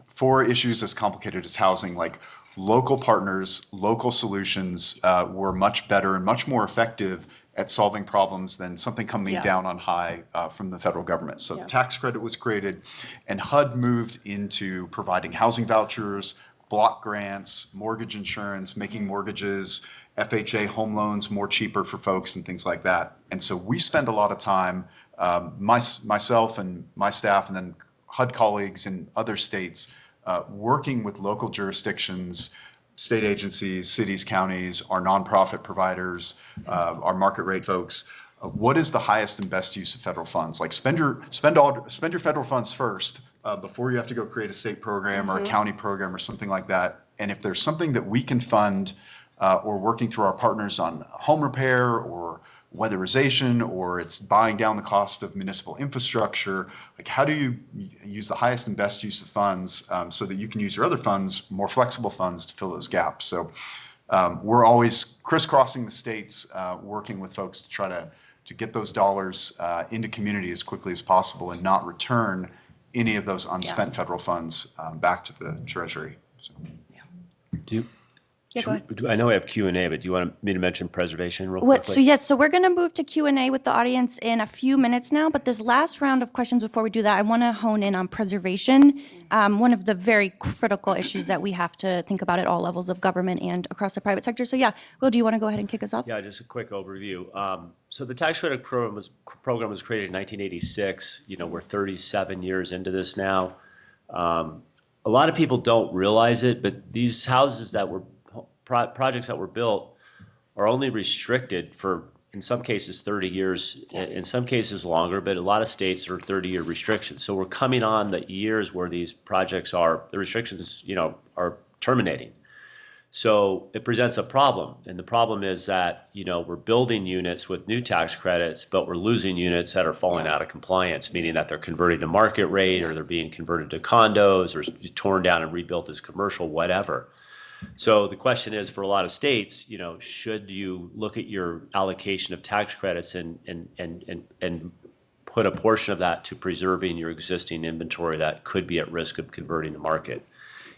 for issues as complicated as housing, like local partners, local solutions were much better and much more effective at solving problems than something coming down on high from the federal government. So the tax credit was created, and HUD moved into providing housing vouchers, block grants, mortgage insurance, making mortgages, FHA home loans more cheaper for folks and things like that. And so we spend a lot of time, myself and my staff, and then HUD colleagues in other states, working with local jurisdictions, state agencies, cities, counties, our nonprofit providers, our market rate folks. What is the highest and best use of federal funds? Like spend your federal funds first before you have to go create a state program or a county program or something like that. And if there's something that we can fund or working through our partners on home repair or weatherization, or it's buying down the cost of municipal infrastructure, like how do you use the highest and best use of funds so that you can use your other funds, more flexible funds, to fill those gaps? So we're always crisscrossing the states, working with folks to try to get those dollars into community as quickly as possible and not return any of those unspent federal funds back to the Treasury. So. Go ahead. I know we have Q&A, but do you want me to mention preservation real quickly? So yes, so we're going to move to Q&A with the audience in a few minutes now, but this last round of questions before we do that, I want to hone in on preservation, one of the very critical issues that we have to think about at all levels of government and across the private sector. So yeah, Will, do you want to go ahead and kick us off? Yeah, just a quick overview. So the tax credit program was created in 1986. You know, we're 37 years into this now. A lot of people don't realize it, but these houses that were projects that were built are only restricted for, in some cases, 30 years, in some cases longer, but a lot of states are 30-year restrictions. So we're coming on the years where these projects the restrictions, are terminating. So it presents a problem. And the problem is that, we're building units with new tax credits, but we're losing units that are falling out of compliance, meaning that they're converted to market rate, or they're being converted to condos, or torn down and rebuilt as commercial, whatever. So the question is, for a lot of states, should you look at your allocation of tax credits and put a portion of that to preserving your existing inventory that could be at risk of converting to market?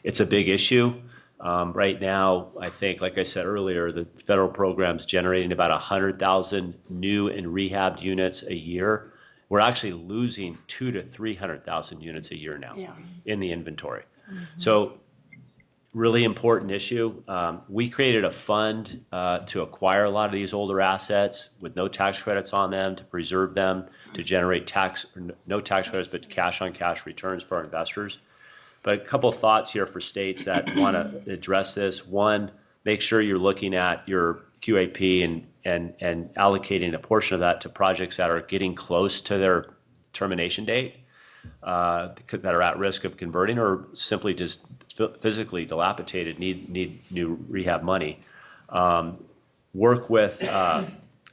It's a big issue. Right now, I think, like I said earlier, the federal program's generating about 100,000 new and rehabbed units a year. We're actually losing 200,000 to 300,000 units a year now in the inventory. So really important issue. We created a fund to acquire a lot of these older assets with no tax credits on them, to preserve them, to generate no tax credits, but cash on cash returns for our investors. But a couple of thoughts here for states that want to address this. One, make sure you're looking at your QAP and allocating a portion of that to projects that are getting close to their termination date, that are at risk of converting or simply just physically dilapidated, need new rehab money. Work with,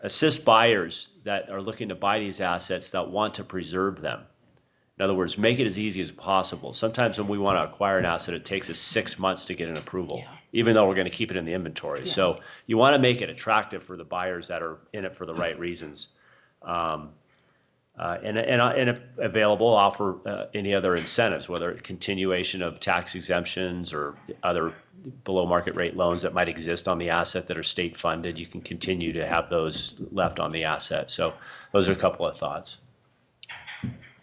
assist buyers that are looking to buy these assets that want to preserve them. In other words, make it as easy as possible. Sometimes when we want to acquire an asset, it takes us 6 months to get an approval, even though we're going to keep it in the inventory. So you want to make it attractive for the buyers that are in it for the right reasons. And if available, offer any other incentives, whether continuation of tax exemptions or other below market rate loans that might exist on the asset that are state funded. You can continue to have those left on the asset. So those are a couple of thoughts.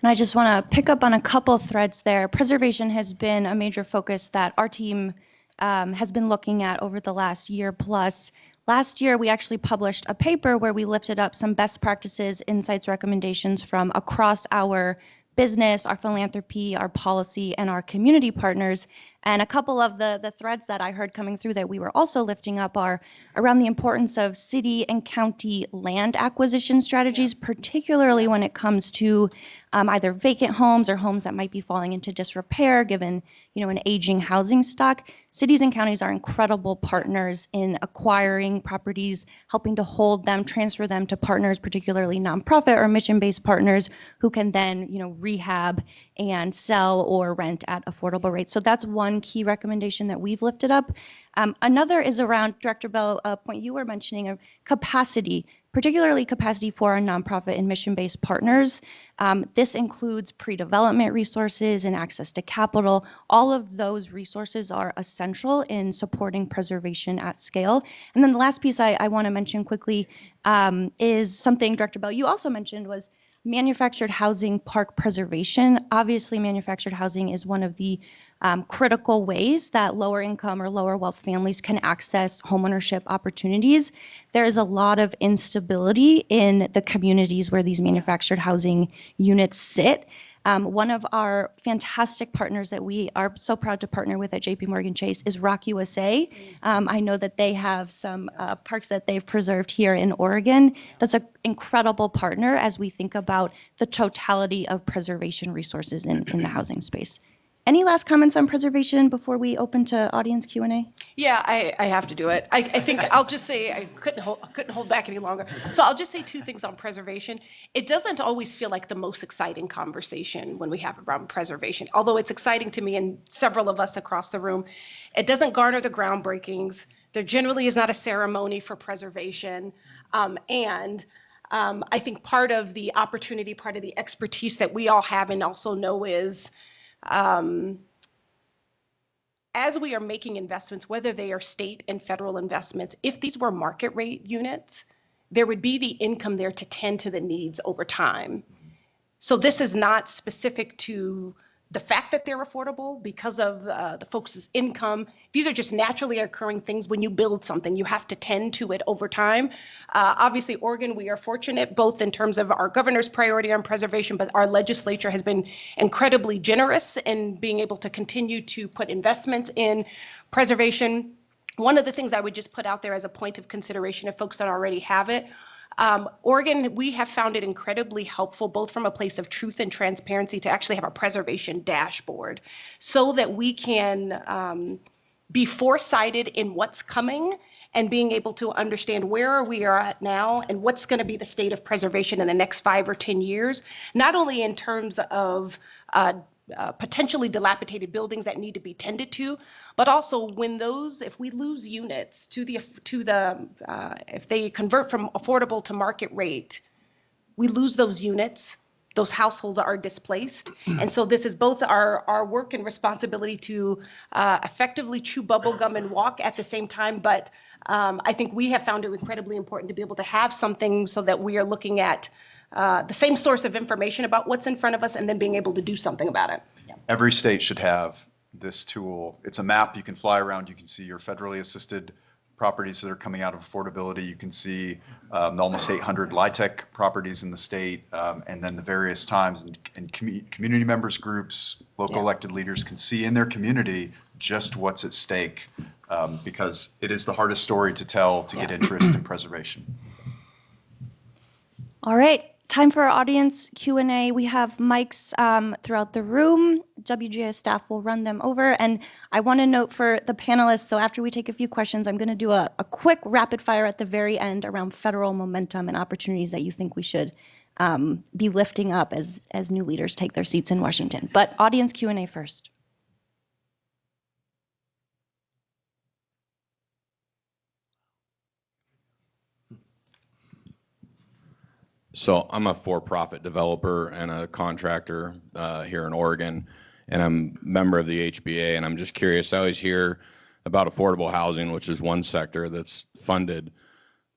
And I just want to pick up on a couple threads there. Preservation has been a major focus that our team has been looking at over the last year plus. Last year, we actually published a paper where we lifted up some best practices, insights, recommendations from across our business, our philanthropy, our policy, and our community partners. And a couple of the threads that I heard coming through that we were also lifting up are around the importance of city and county land acquisition strategies, particularly when it comes to either vacant homes or homes that might be falling into disrepair given, an aging housing stock. Cities and counties are incredible partners in acquiring properties, helping to hold them, transfer them to partners, particularly nonprofit or mission-based partners who can then, rehab and sell or rent at affordable rates. So that's one key recommendation that we've lifted up. Another is around, Director Bell, a point you were mentioning of capacity, particularly capacity for our nonprofit and mission-based partners. This includes pre-development resources and access to capital. All of those resources are essential in supporting preservation at scale. And then the last piece I want to mention quickly is something, Director Bell, you also mentioned was manufactured housing park preservation. Obviously, manufactured housing is one of the critical ways that lower income or lower wealth families can access homeownership opportunities. There is a lot of instability in the communities where these manufactured housing units sit. One of our fantastic partners that we are so proud to partner with at JPMorganChase is Rock USA. I know that they have some parks that they've preserved here in Oregon. That's an incredible partner as we think about the totality of preservation resources in the housing space. Any last comments on preservation before we open to audience Q&A? Yeah, I have to do it. I think I'll just say I couldn't hold back any longer. So I'll just say two things on preservation. It doesn't always feel like the most exciting conversation when we have around preservation, although it's exciting to me and several of us across the room. It doesn't garner the groundbreakings. There generally is not a ceremony for preservation. I think part of the opportunity, part of the expertise that we all have and also know is as we are making investments, whether they are state and federal investments, if these were market rate units, there would be the income there to tend to the needs over time. So this is not specific to the fact that they're affordable because of the folks' income. These are just naturally occurring things. When you build something, you have to tend to it over time. Obviously, Oregon, we are fortunate both in terms of our governor's priority on preservation, but our legislature has been incredibly generous in being able to continue to put investments in preservation. One of the things I would just put out there as a point of consideration if folks don't already have it, Oregon, we have found it incredibly helpful, both from a place of truth and transparency, to actually have a preservation dashboard so that we can be foresighted in what's coming and being able to understand where we are at now and what's going to be the state of preservation in the next 5 or 10 years, not only in terms of potentially dilapidated buildings that need to be tended to, but also if we lose units if they convert from affordable to market rate, we lose those units. those households are displaced. And so this is both our work and responsibility to effectively chew bubble gum and walk at the same time. But I think we have found it incredibly important to be able to have something so that we are looking at the same source of information about what's in front of us and then being able to do something about it. Yeah. Every state should have this tool. It's a map you can fly around. You can see your federally assisted properties that are coming out of affordability. You can see the almost 800 LIHTC properties in the state, and then the various times and community members groups, local elected leaders can see in their community just what's at stake, because it is the hardest story to tell to get interest in preservation. All right, time for our audience Q&A. We have mics throughout the room. WGA staff will run them over. And I want to note for the panelists, so after we take a few questions, I'm going to do a quick rapid fire at the very end around federal momentum and opportunities that you think we should be lifting up as new leaders take their seats in Washington. But audience Q&A first. So I'm a for-profit developer and a contractor here in Oregon, and I'm a member of the HBA, and I'm just curious, I always hear about affordable housing, which is one sector that's funded,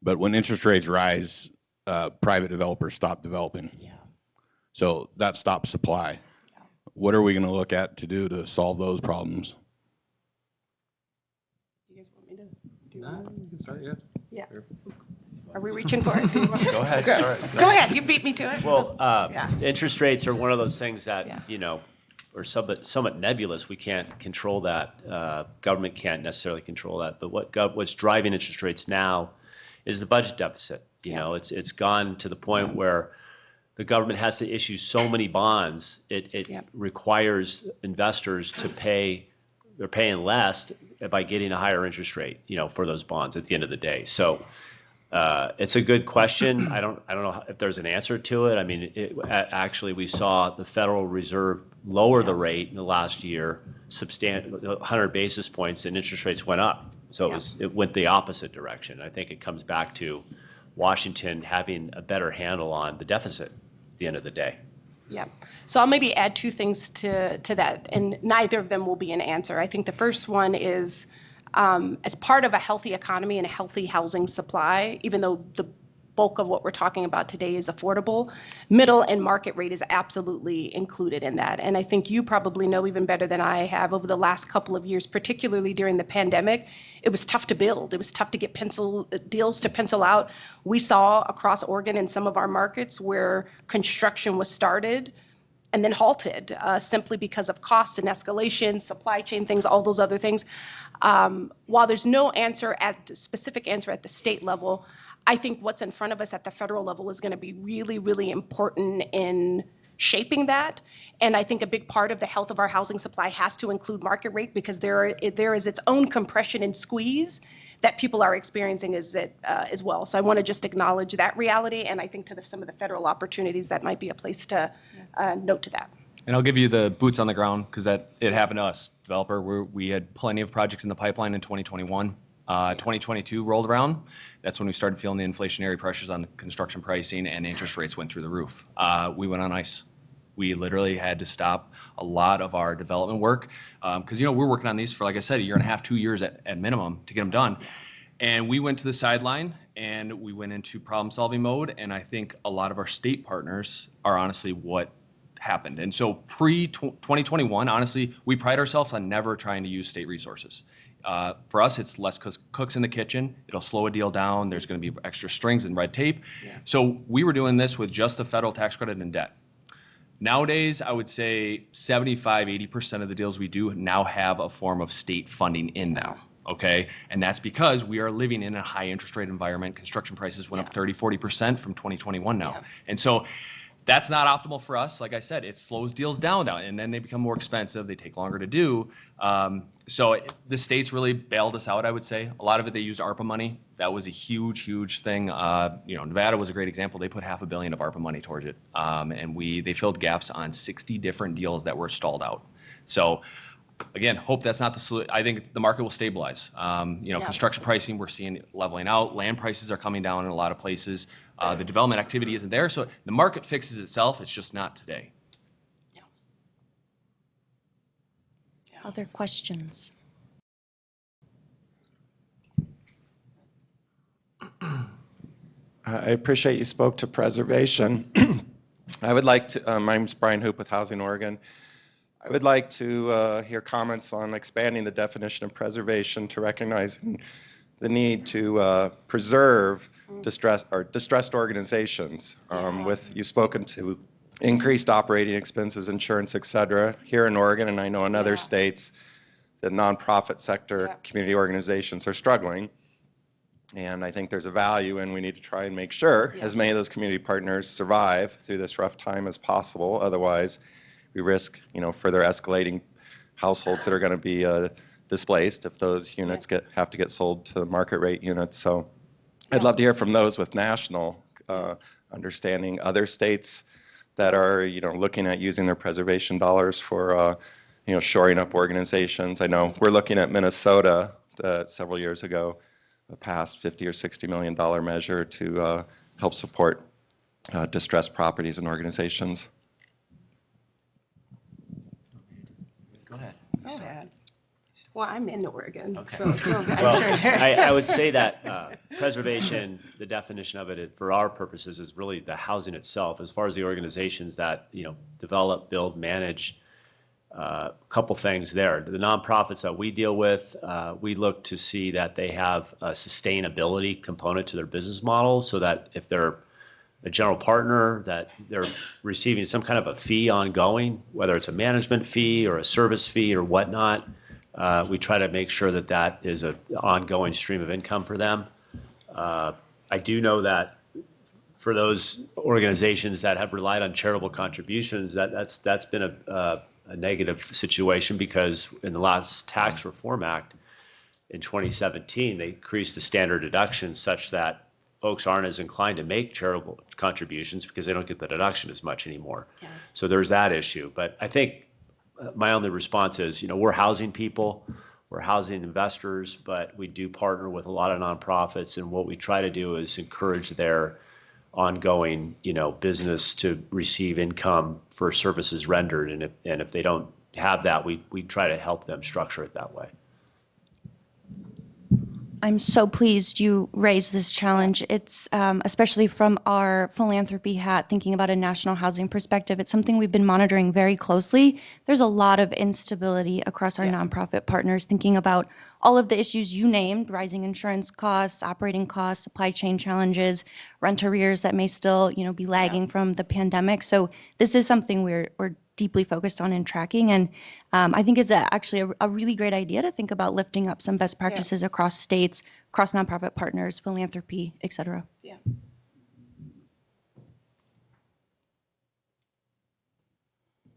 but when interest rates rise, private developers stop developing. Yeah. So that stops supply. Yeah. What are we going to look at to do to solve those problems? You guys want me to do that? You can start, yeah. Yeah. Are we reaching for it? Go ahead. Go ahead. You beat me to it. Well, interest rates are one of those things that, are somewhat nebulous. We can't control that. Government can't necessarily control that. But what's driving interest rates now is the budget deficit. You know, it's gone to the point where the government has to issue so many bonds. It requires investors to pay. They're paying less by getting a higher interest rate, for those bonds at the end of the day. So. It's a good question. I don't know if there's an answer to it. I mean, actually, we saw the Federal Reserve lower the rate in the last year, 100 basis points, and interest rates went up. So it went the opposite direction. I think it comes back to Washington having a better handle on the deficit at the end of the day. Yeah. So I'll maybe add two things to that, and neither of them will be an answer. I think the first one is, as part of a healthy economy and a healthy housing supply, even though the bulk of what we're talking about today is affordable, middle and market rate is absolutely included in that. And I think you probably know even better than I have, over the last couple of years, particularly during the pandemic, it was tough to build. It was tough to get deals to pencil out. We saw across Oregon in some of our markets where construction was started and then halted simply because of costs and escalation, supply chain things, all those other things. While there's no specific answer at the state level, I think what's in front of us at the federal level is going to be really, really important in shaping that. And I think a big part of the health of our housing supply has to include market rate, because there is its own compression and squeeze that people are experiencing as well. So I want to just acknowledge that reality, and I think some of the federal opportunities, that might be a place to note to that. And I'll give you the boots on the ground, because it happened to us, developer. We had plenty of projects in the pipeline in 2021. 2022 rolled around. That's when we started feeling the inflationary pressures on the construction pricing, and interest rates went through the roof. We went on ice. We literally had to stop a lot of our development work, because we're working on these for, like I said, a year and a half, 2 years at minimum to get them done. And we went to the sideline and we went into problem-solving mode. And I think a lot of our state partners are honestly what happened. And so pre-2021, honestly, we pride ourselves on never trying to use state resources. For us, it's less cooks in the kitchen. It'll slow a deal down. There's going to be extra strings and red tape. Yeah. So we were doing this with just the federal tax credit and debt. Nowadays, I would say 75-80% of the deals we do now have a form of state funding in them. Okay, and that's because we are living in a high interest rate environment. Construction prices went up 30-40% from 2021 now. And so that's not optimal for us. Like I said, it slows deals down, and then they become more expensive. They take longer to do. So the states really bailed us out, I would say. A lot of it, they used ARPA money. That was a huge, huge thing. Nevada was a great example. They put $500 million of ARPA money towards it. And they filled gaps on 60 different deals that were stalled out. So again, hope that's not the solution. I think the market will stabilize. Construction pricing, we're seeing leveling out. Land prices are coming down in a lot of places. The development activity isn't there, so the market fixes itself. It's just not today. Other questions? I appreciate you spoke to preservation. I would like to, my name's Brian Hoop with Housing Oregon. I would like to hear comments on expanding the definition of preservation to recognize the need to preserve distressed organizations. With you've spoken to increased operating expenses, insurance, et cetera. Here in Oregon, and I know in other states, the nonprofit sector, community organizations are struggling. And I think there's a value, and we need to try and make sure as many of those community partners survive through this rough time as possible. Otherwise, we risk, further escalating households that are going to be displaced if those units have to get sold to market rate units. So I'd love to hear from those with national understanding, other states that are, looking at using their preservation dollars for, shoring up organizations. I know we're looking at Minnesota several years ago, passed $50 or $60 million measure to help support distressed properties and organizations. Go ahead. Go ahead. Well, I'm in Oregon, Okay. so go ahead. Well, I would say that preservation, the definition of it for our purposes is really the housing itself. As far as the organizations that develop, build, manage, a couple things there. The nonprofits that we deal with, we look to see that they have a sustainability component to their business model, so that if they're a general partner, that they're receiving some kind of a fee ongoing, whether it's a management fee or a service fee or whatnot. We try to make sure that that is an ongoing stream of income for them. I do know that for those organizations that have relied on charitable contributions, that's been a negative situation, because in the last Tax Reform Act in 2017, they increased the standard deduction such that folks aren't as inclined to make charitable contributions because they don't get the deduction as much anymore. Yeah. So there's that issue. But I think my only response is, we're housing people, we're housing investors, but we do partner with a lot of nonprofits, and what we try to do is encourage their ongoing, business to receive income for services rendered, and if they don't have that, we try to help them structure it that way. I'm so pleased you raised this challenge. It's especially from our philanthropy hat, thinking about a national housing perspective. It's something we've been monitoring very closely. There's a lot of instability across our nonprofit partners, thinking about all of the issues you named: rising insurance costs, operating costs, supply chain challenges, rent arrears that may still, be lagging from the pandemic. So this is something we're deeply focused on and tracking. And I think it's actually a really great idea to think about lifting up some best practices across states, across nonprofit partners, philanthropy, et cetera. Yeah.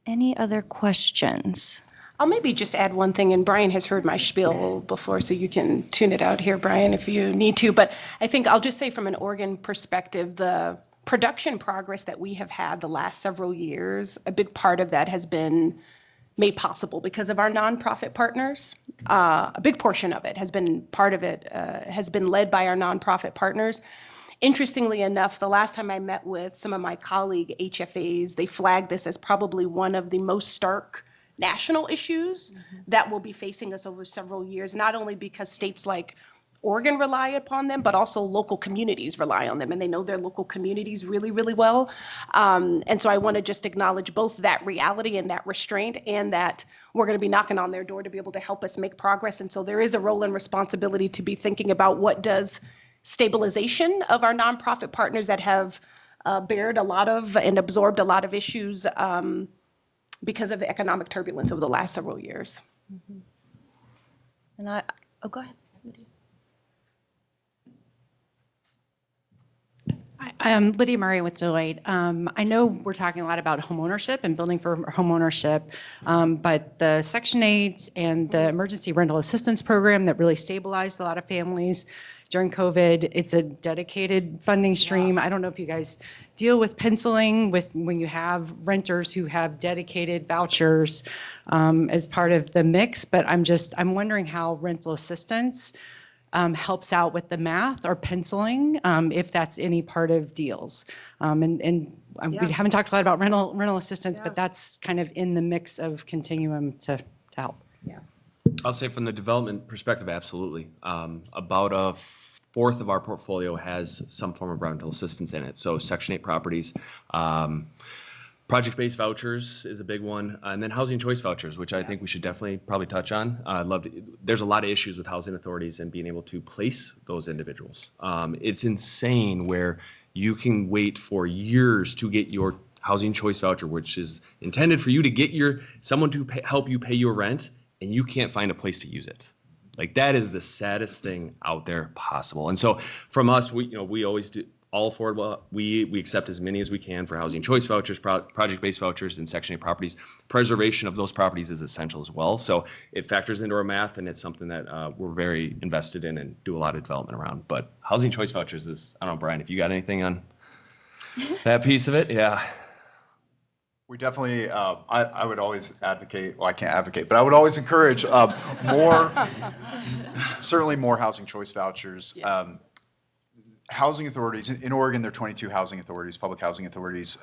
Any other questions? I'll maybe just add one thing, and Bryan has heard my spiel before, so you can tune it out here, Bryan, if you need to. But I think I'll just say from an Oregon perspective, the production progress that we have had the last several years, a big part of that has been made possible because of our nonprofit partners. A big portion of it has been led by our nonprofit partners. Interestingly enough, the last time I met with some of my colleague HFAs, they flagged this as probably one of the most stark national issues that will be facing us over several years, not only because states like Oregon rely upon them, but also local communities rely on them, and they know their local communities really, really well. And so I want to just acknowledge both that reality and that restraint, and that we're going to be knocking on their door to be able to help us make progress. And so there is a role and responsibility to be thinking about what does stabilization of our nonprofit partners that have bared a lot of and absorbed a lot of issues because of the economic turbulence over the last several years. And go ahead. I'm Lydia Murray with Deloitte. I know we're talking a lot about homeownership and building for homeownership, but the Section 8 and the Emergency Rental Assistance Program that really stabilized a lot of families during COVID, it's a dedicated funding stream. I don't know if you guys deal with penciling with when you have renters who have dedicated vouchers as part of the mix, but I'm wondering how rental assistance helps out with the math or penciling, if that's any part of deals. We haven't talked a lot about rental assistance, but that's kind of in the mix of continuum to help. Yeah. I'll say from the development perspective, absolutely. About a fourth of our portfolio has some form of rental assistance in it. So Section 8 properties, project-based vouchers is a big one, and then housing choice vouchers, which I think we should definitely probably touch on. There's a lot of issues with housing authorities and being able to place those individuals. It's insane where you can wait for years to get your housing choice voucher, which is intended for you to get someone to help you pay your rent, and you can't find a place to use it. Like, that is the saddest thing out there possible. And so from us, we always do all affordable. We accept as many as we can for housing choice vouchers, project-based vouchers, and Section 8 properties. Preservation of those properties is essential as well. So it factors into our math, and it's something that we're very invested in and do a lot of development around. But housing choice vouchers is, I don't know, Bryan, if you got anything on that piece of it? Yeah. We definitely, I would always advocate, well, I can't advocate, but I would always encourage certainly more housing choice vouchers. Housing authorities, in Oregon, there are 22 housing authorities, public housing authorities.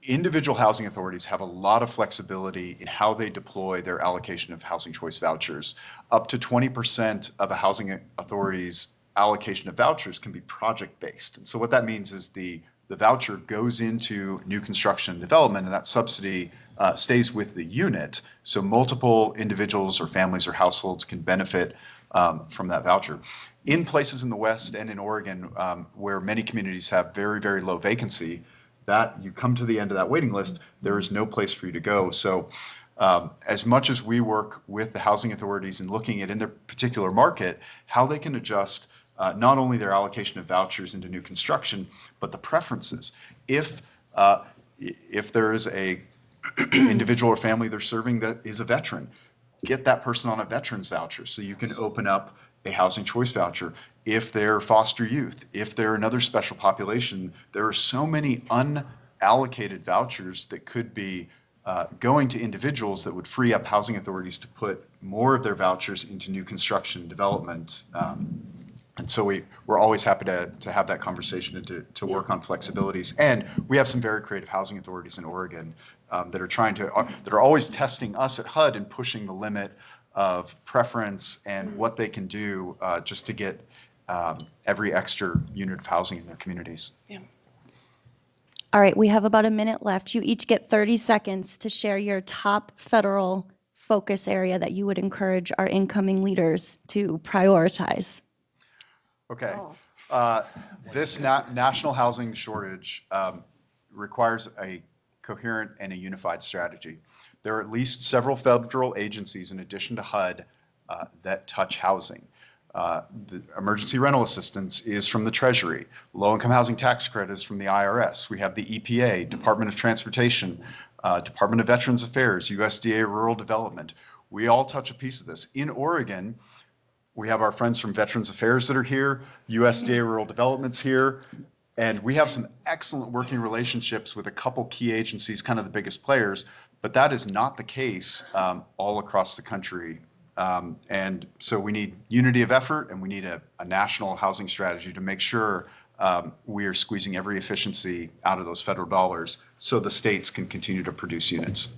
Individual housing authorities have a lot of flexibility in how they deploy their allocation of housing choice vouchers. Up to 20% of a housing authority's allocation of vouchers can be project-based. And so what that means is the voucher goes into new construction and development, and that subsidy stays with the unit. So multiple individuals or families or households can benefit from that voucher. In places in the West and in Oregon, where many communities have very, very low vacancy, that you come to the end of that waiting list, there is no place for you to go. So as much as we work with the housing authorities in looking at, in their particular market, how they can adjust not only their allocation of vouchers into new construction, but the preferences. If there is a individual or family they're serving that is a veteran, get that person on a veterans voucher so you can open up a housing choice voucher. If they're foster youth, if they're another special population, there are so many unallocated vouchers that could be going to individuals that would free up housing authorities to put more of their vouchers into new construction development. And so we're always happy to have that conversation and to work on flexibilities. And we have some very creative housing authorities in Oregon that are always testing us at HUD and pushing the limit of preference and what they can do just to get every extra unit of housing in their communities. Yeah. All right, we have about a minute left. You each get 30 seconds to share your top federal focus area that you would encourage our incoming leaders to prioritize. Okay. This national housing shortage requires a coherent and a unified strategy. There are at least several federal agencies in addition to HUD that touch housing. The emergency rental assistance is from the Treasury. Low-income housing tax credit is from the IRS. We have the EPA, Department of Transportation, Department of Veterans Affairs, USDA Rural Development. We all touch a piece of this. In Oregon, we have our friends from Veterans Affairs that are here, USDA Rural Development's here, and we have some excellent working relationships with a couple key agencies, kind of the biggest players, but that is not the case all across the country. And so we need unity of effort, and we need a national housing strategy to make sure we are squeezing every efficiency out of those federal dollars so the states can continue to produce units.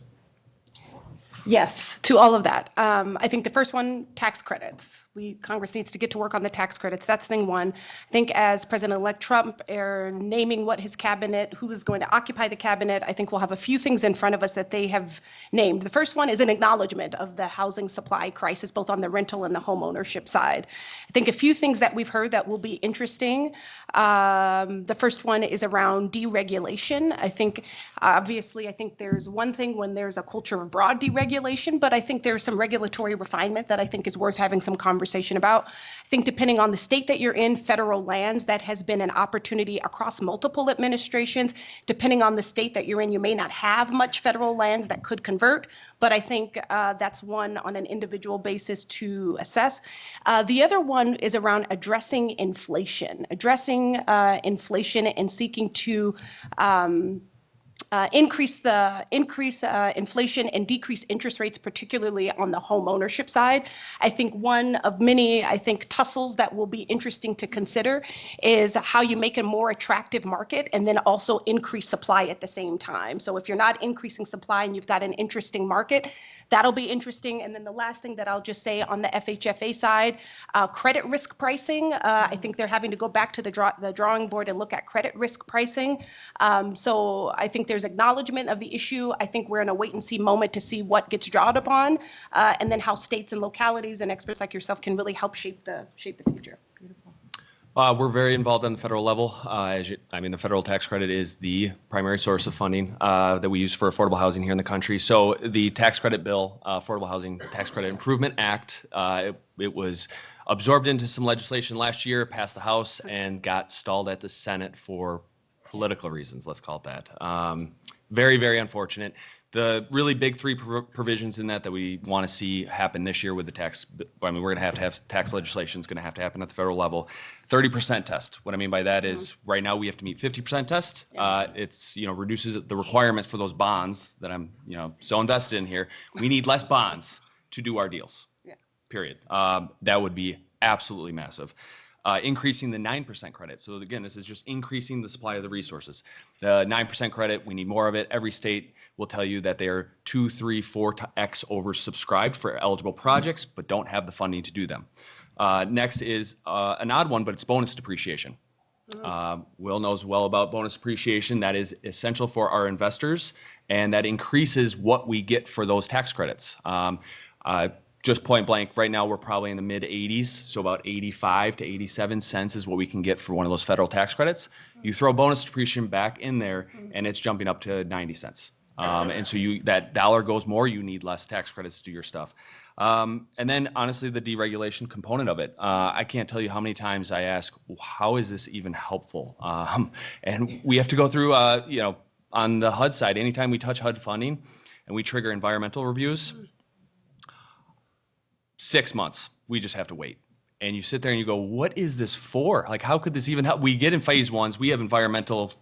Yes, to all of that. I think the first one, tax credits. Congress needs to get to work on the tax credits. That's thing one. I think as President-elect Trump are naming what his cabinet, who is going to occupy the cabinet, I think we'll have a few things in front of us that they have named. The first one is an acknowledgement of the housing supply crisis, both on the rental and the home ownership side. I think a few things that we've heard that will be interesting. The first one is around deregulation. I think, obviously, I think there's one thing when there's a culture of broad deregulation, but I think there's some regulatory refinement that I think is worth having some conversation about. I think depending on the state that you're in, federal lands, that has been an opportunity across multiple administrations. Depending on the state that you're in, you may not have much federal lands that could convert, but I think that's one on an individual basis to assess. The other one is around addressing inflation and seeking to increase inflation and decrease interest rates, particularly on the home ownership side. I think one of many, tussles that will be interesting to consider is how you make a more attractive market and then also increase supply at the same time. So if you're not increasing supply and you've got an interesting market, that'll be interesting. And then the last thing that I'll just say on the FHFA side, credit risk pricing. I think they're having to go back to the drawing board and look at credit risk pricing. So I think there's acknowledgement of the issue. I think we're in a wait and see moment to see what gets drawn upon, and then how states and localities and experts like yourself can really help shape the future. We're very involved on the federal level. The federal tax credit is the primary source of funding that we use for affordable housing here in the country. So the tax credit bill, Affordable Housing Tax Credit Improvement Act, it was absorbed into some legislation last year, passed the House, and got stalled at the Senate for political reasons, let's call it that. Very, very unfortunate. The really big three provisions in that we want to see happen this year with the tax, we're going to have tax legislation is going to have to happen at the federal level. 30% test. What I mean by that is right now we have to meet 50% test. It's, reduces the requirement for those bonds that I'm, so invested in here. We need less bonds to do our deals, period. That would be absolutely massive. Increasing the 9% credit. So again, this is just increasing the supply of the resources. The 9% credit, we need more of it. Every state will tell you that they are 2, 3, 4x oversubscribed for eligible projects, but don't have the funding to do them. Next is an odd one, but it's bonus depreciation. Will knows well about bonus depreciation. That is essential for our investors, and that increases what we get for those tax credits. Just point blank, right now we're probably in the mid 80s, so about 85 to 87 cents is what we can get for one of those federal tax credits. You throw bonus depreciation back in there, and it's jumping up to 90 cents. And so that dollar goes more, you need less tax credits to do your stuff. And then honestly, the deregulation component of it. I can't tell you how many times I ask, how is this even helpful? And we have to go through, on the HUD side, anytime we touch HUD funding and we trigger environmental reviews, 6 months, we just have to wait. And you sit there and you go, what is this for? Like, how could this even help? We get in phase ones, we have environmental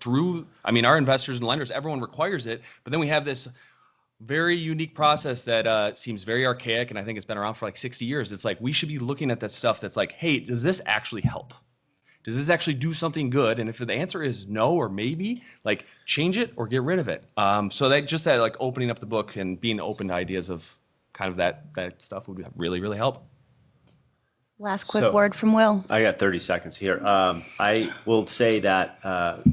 our investors and lenders, everyone requires it, but then we have this very unique process that seems very archaic, and I think it's been around for like 60 years. It's like, we should be looking at that stuff that's like, hey, does this actually help? Does this actually do something good? And if the answer is no or maybe, like, change it or get rid of it. So that like opening up the book and being open to ideas of kind of that stuff would really, really help. Last quick word from Will. I got 30 seconds here. I will say that,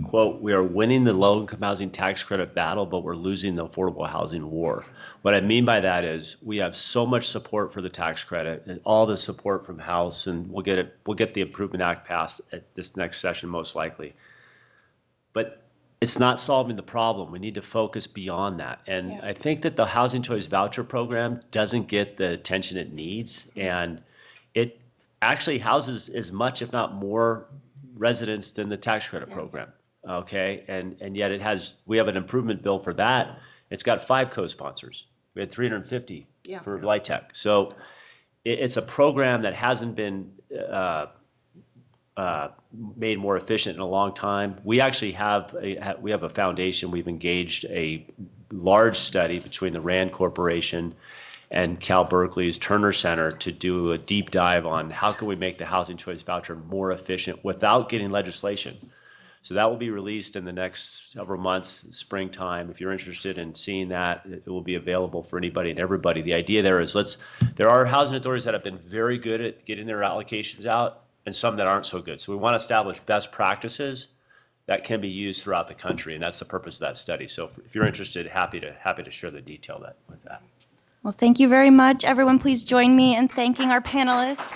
quote, we are winning the low-income housing tax credit battle, but we're losing the affordable housing war. What I mean by that is we have so much support for the tax credit and all the support from House, and we'll get the Improvement Act passed at this next session most likely. But it's not solving the problem. We need to focus beyond that. And I think that the Housing Choice Voucher Program doesn't get the attention it needs. And it actually houses as much, if not more, residents than the tax credit program. Okay. And yet we have an improvement bill for that. It's got 5 co-sponsors. We had 350 for LIHTC. So it's a program that hasn't been made more efficient in a long time. We actually have a foundation. We've engaged a large study between the RAND Corporation and Cal Berkeley's Turner Center to do a deep dive on how can we make the Housing Choice Voucher more efficient without getting legislation. So that will be released in the next several months, springtime. If you're interested in seeing that, it will be available for anybody and everybody. The idea there is there are housing authorities that have been very good at getting their allocations out, and some that aren't so good. So we want to establish best practices that can be used throughout the country, and that's the purpose of that study. So if you're interested, happy to share the detail with that. Well, thank you very much. Everyone, please join me in thanking our panelists.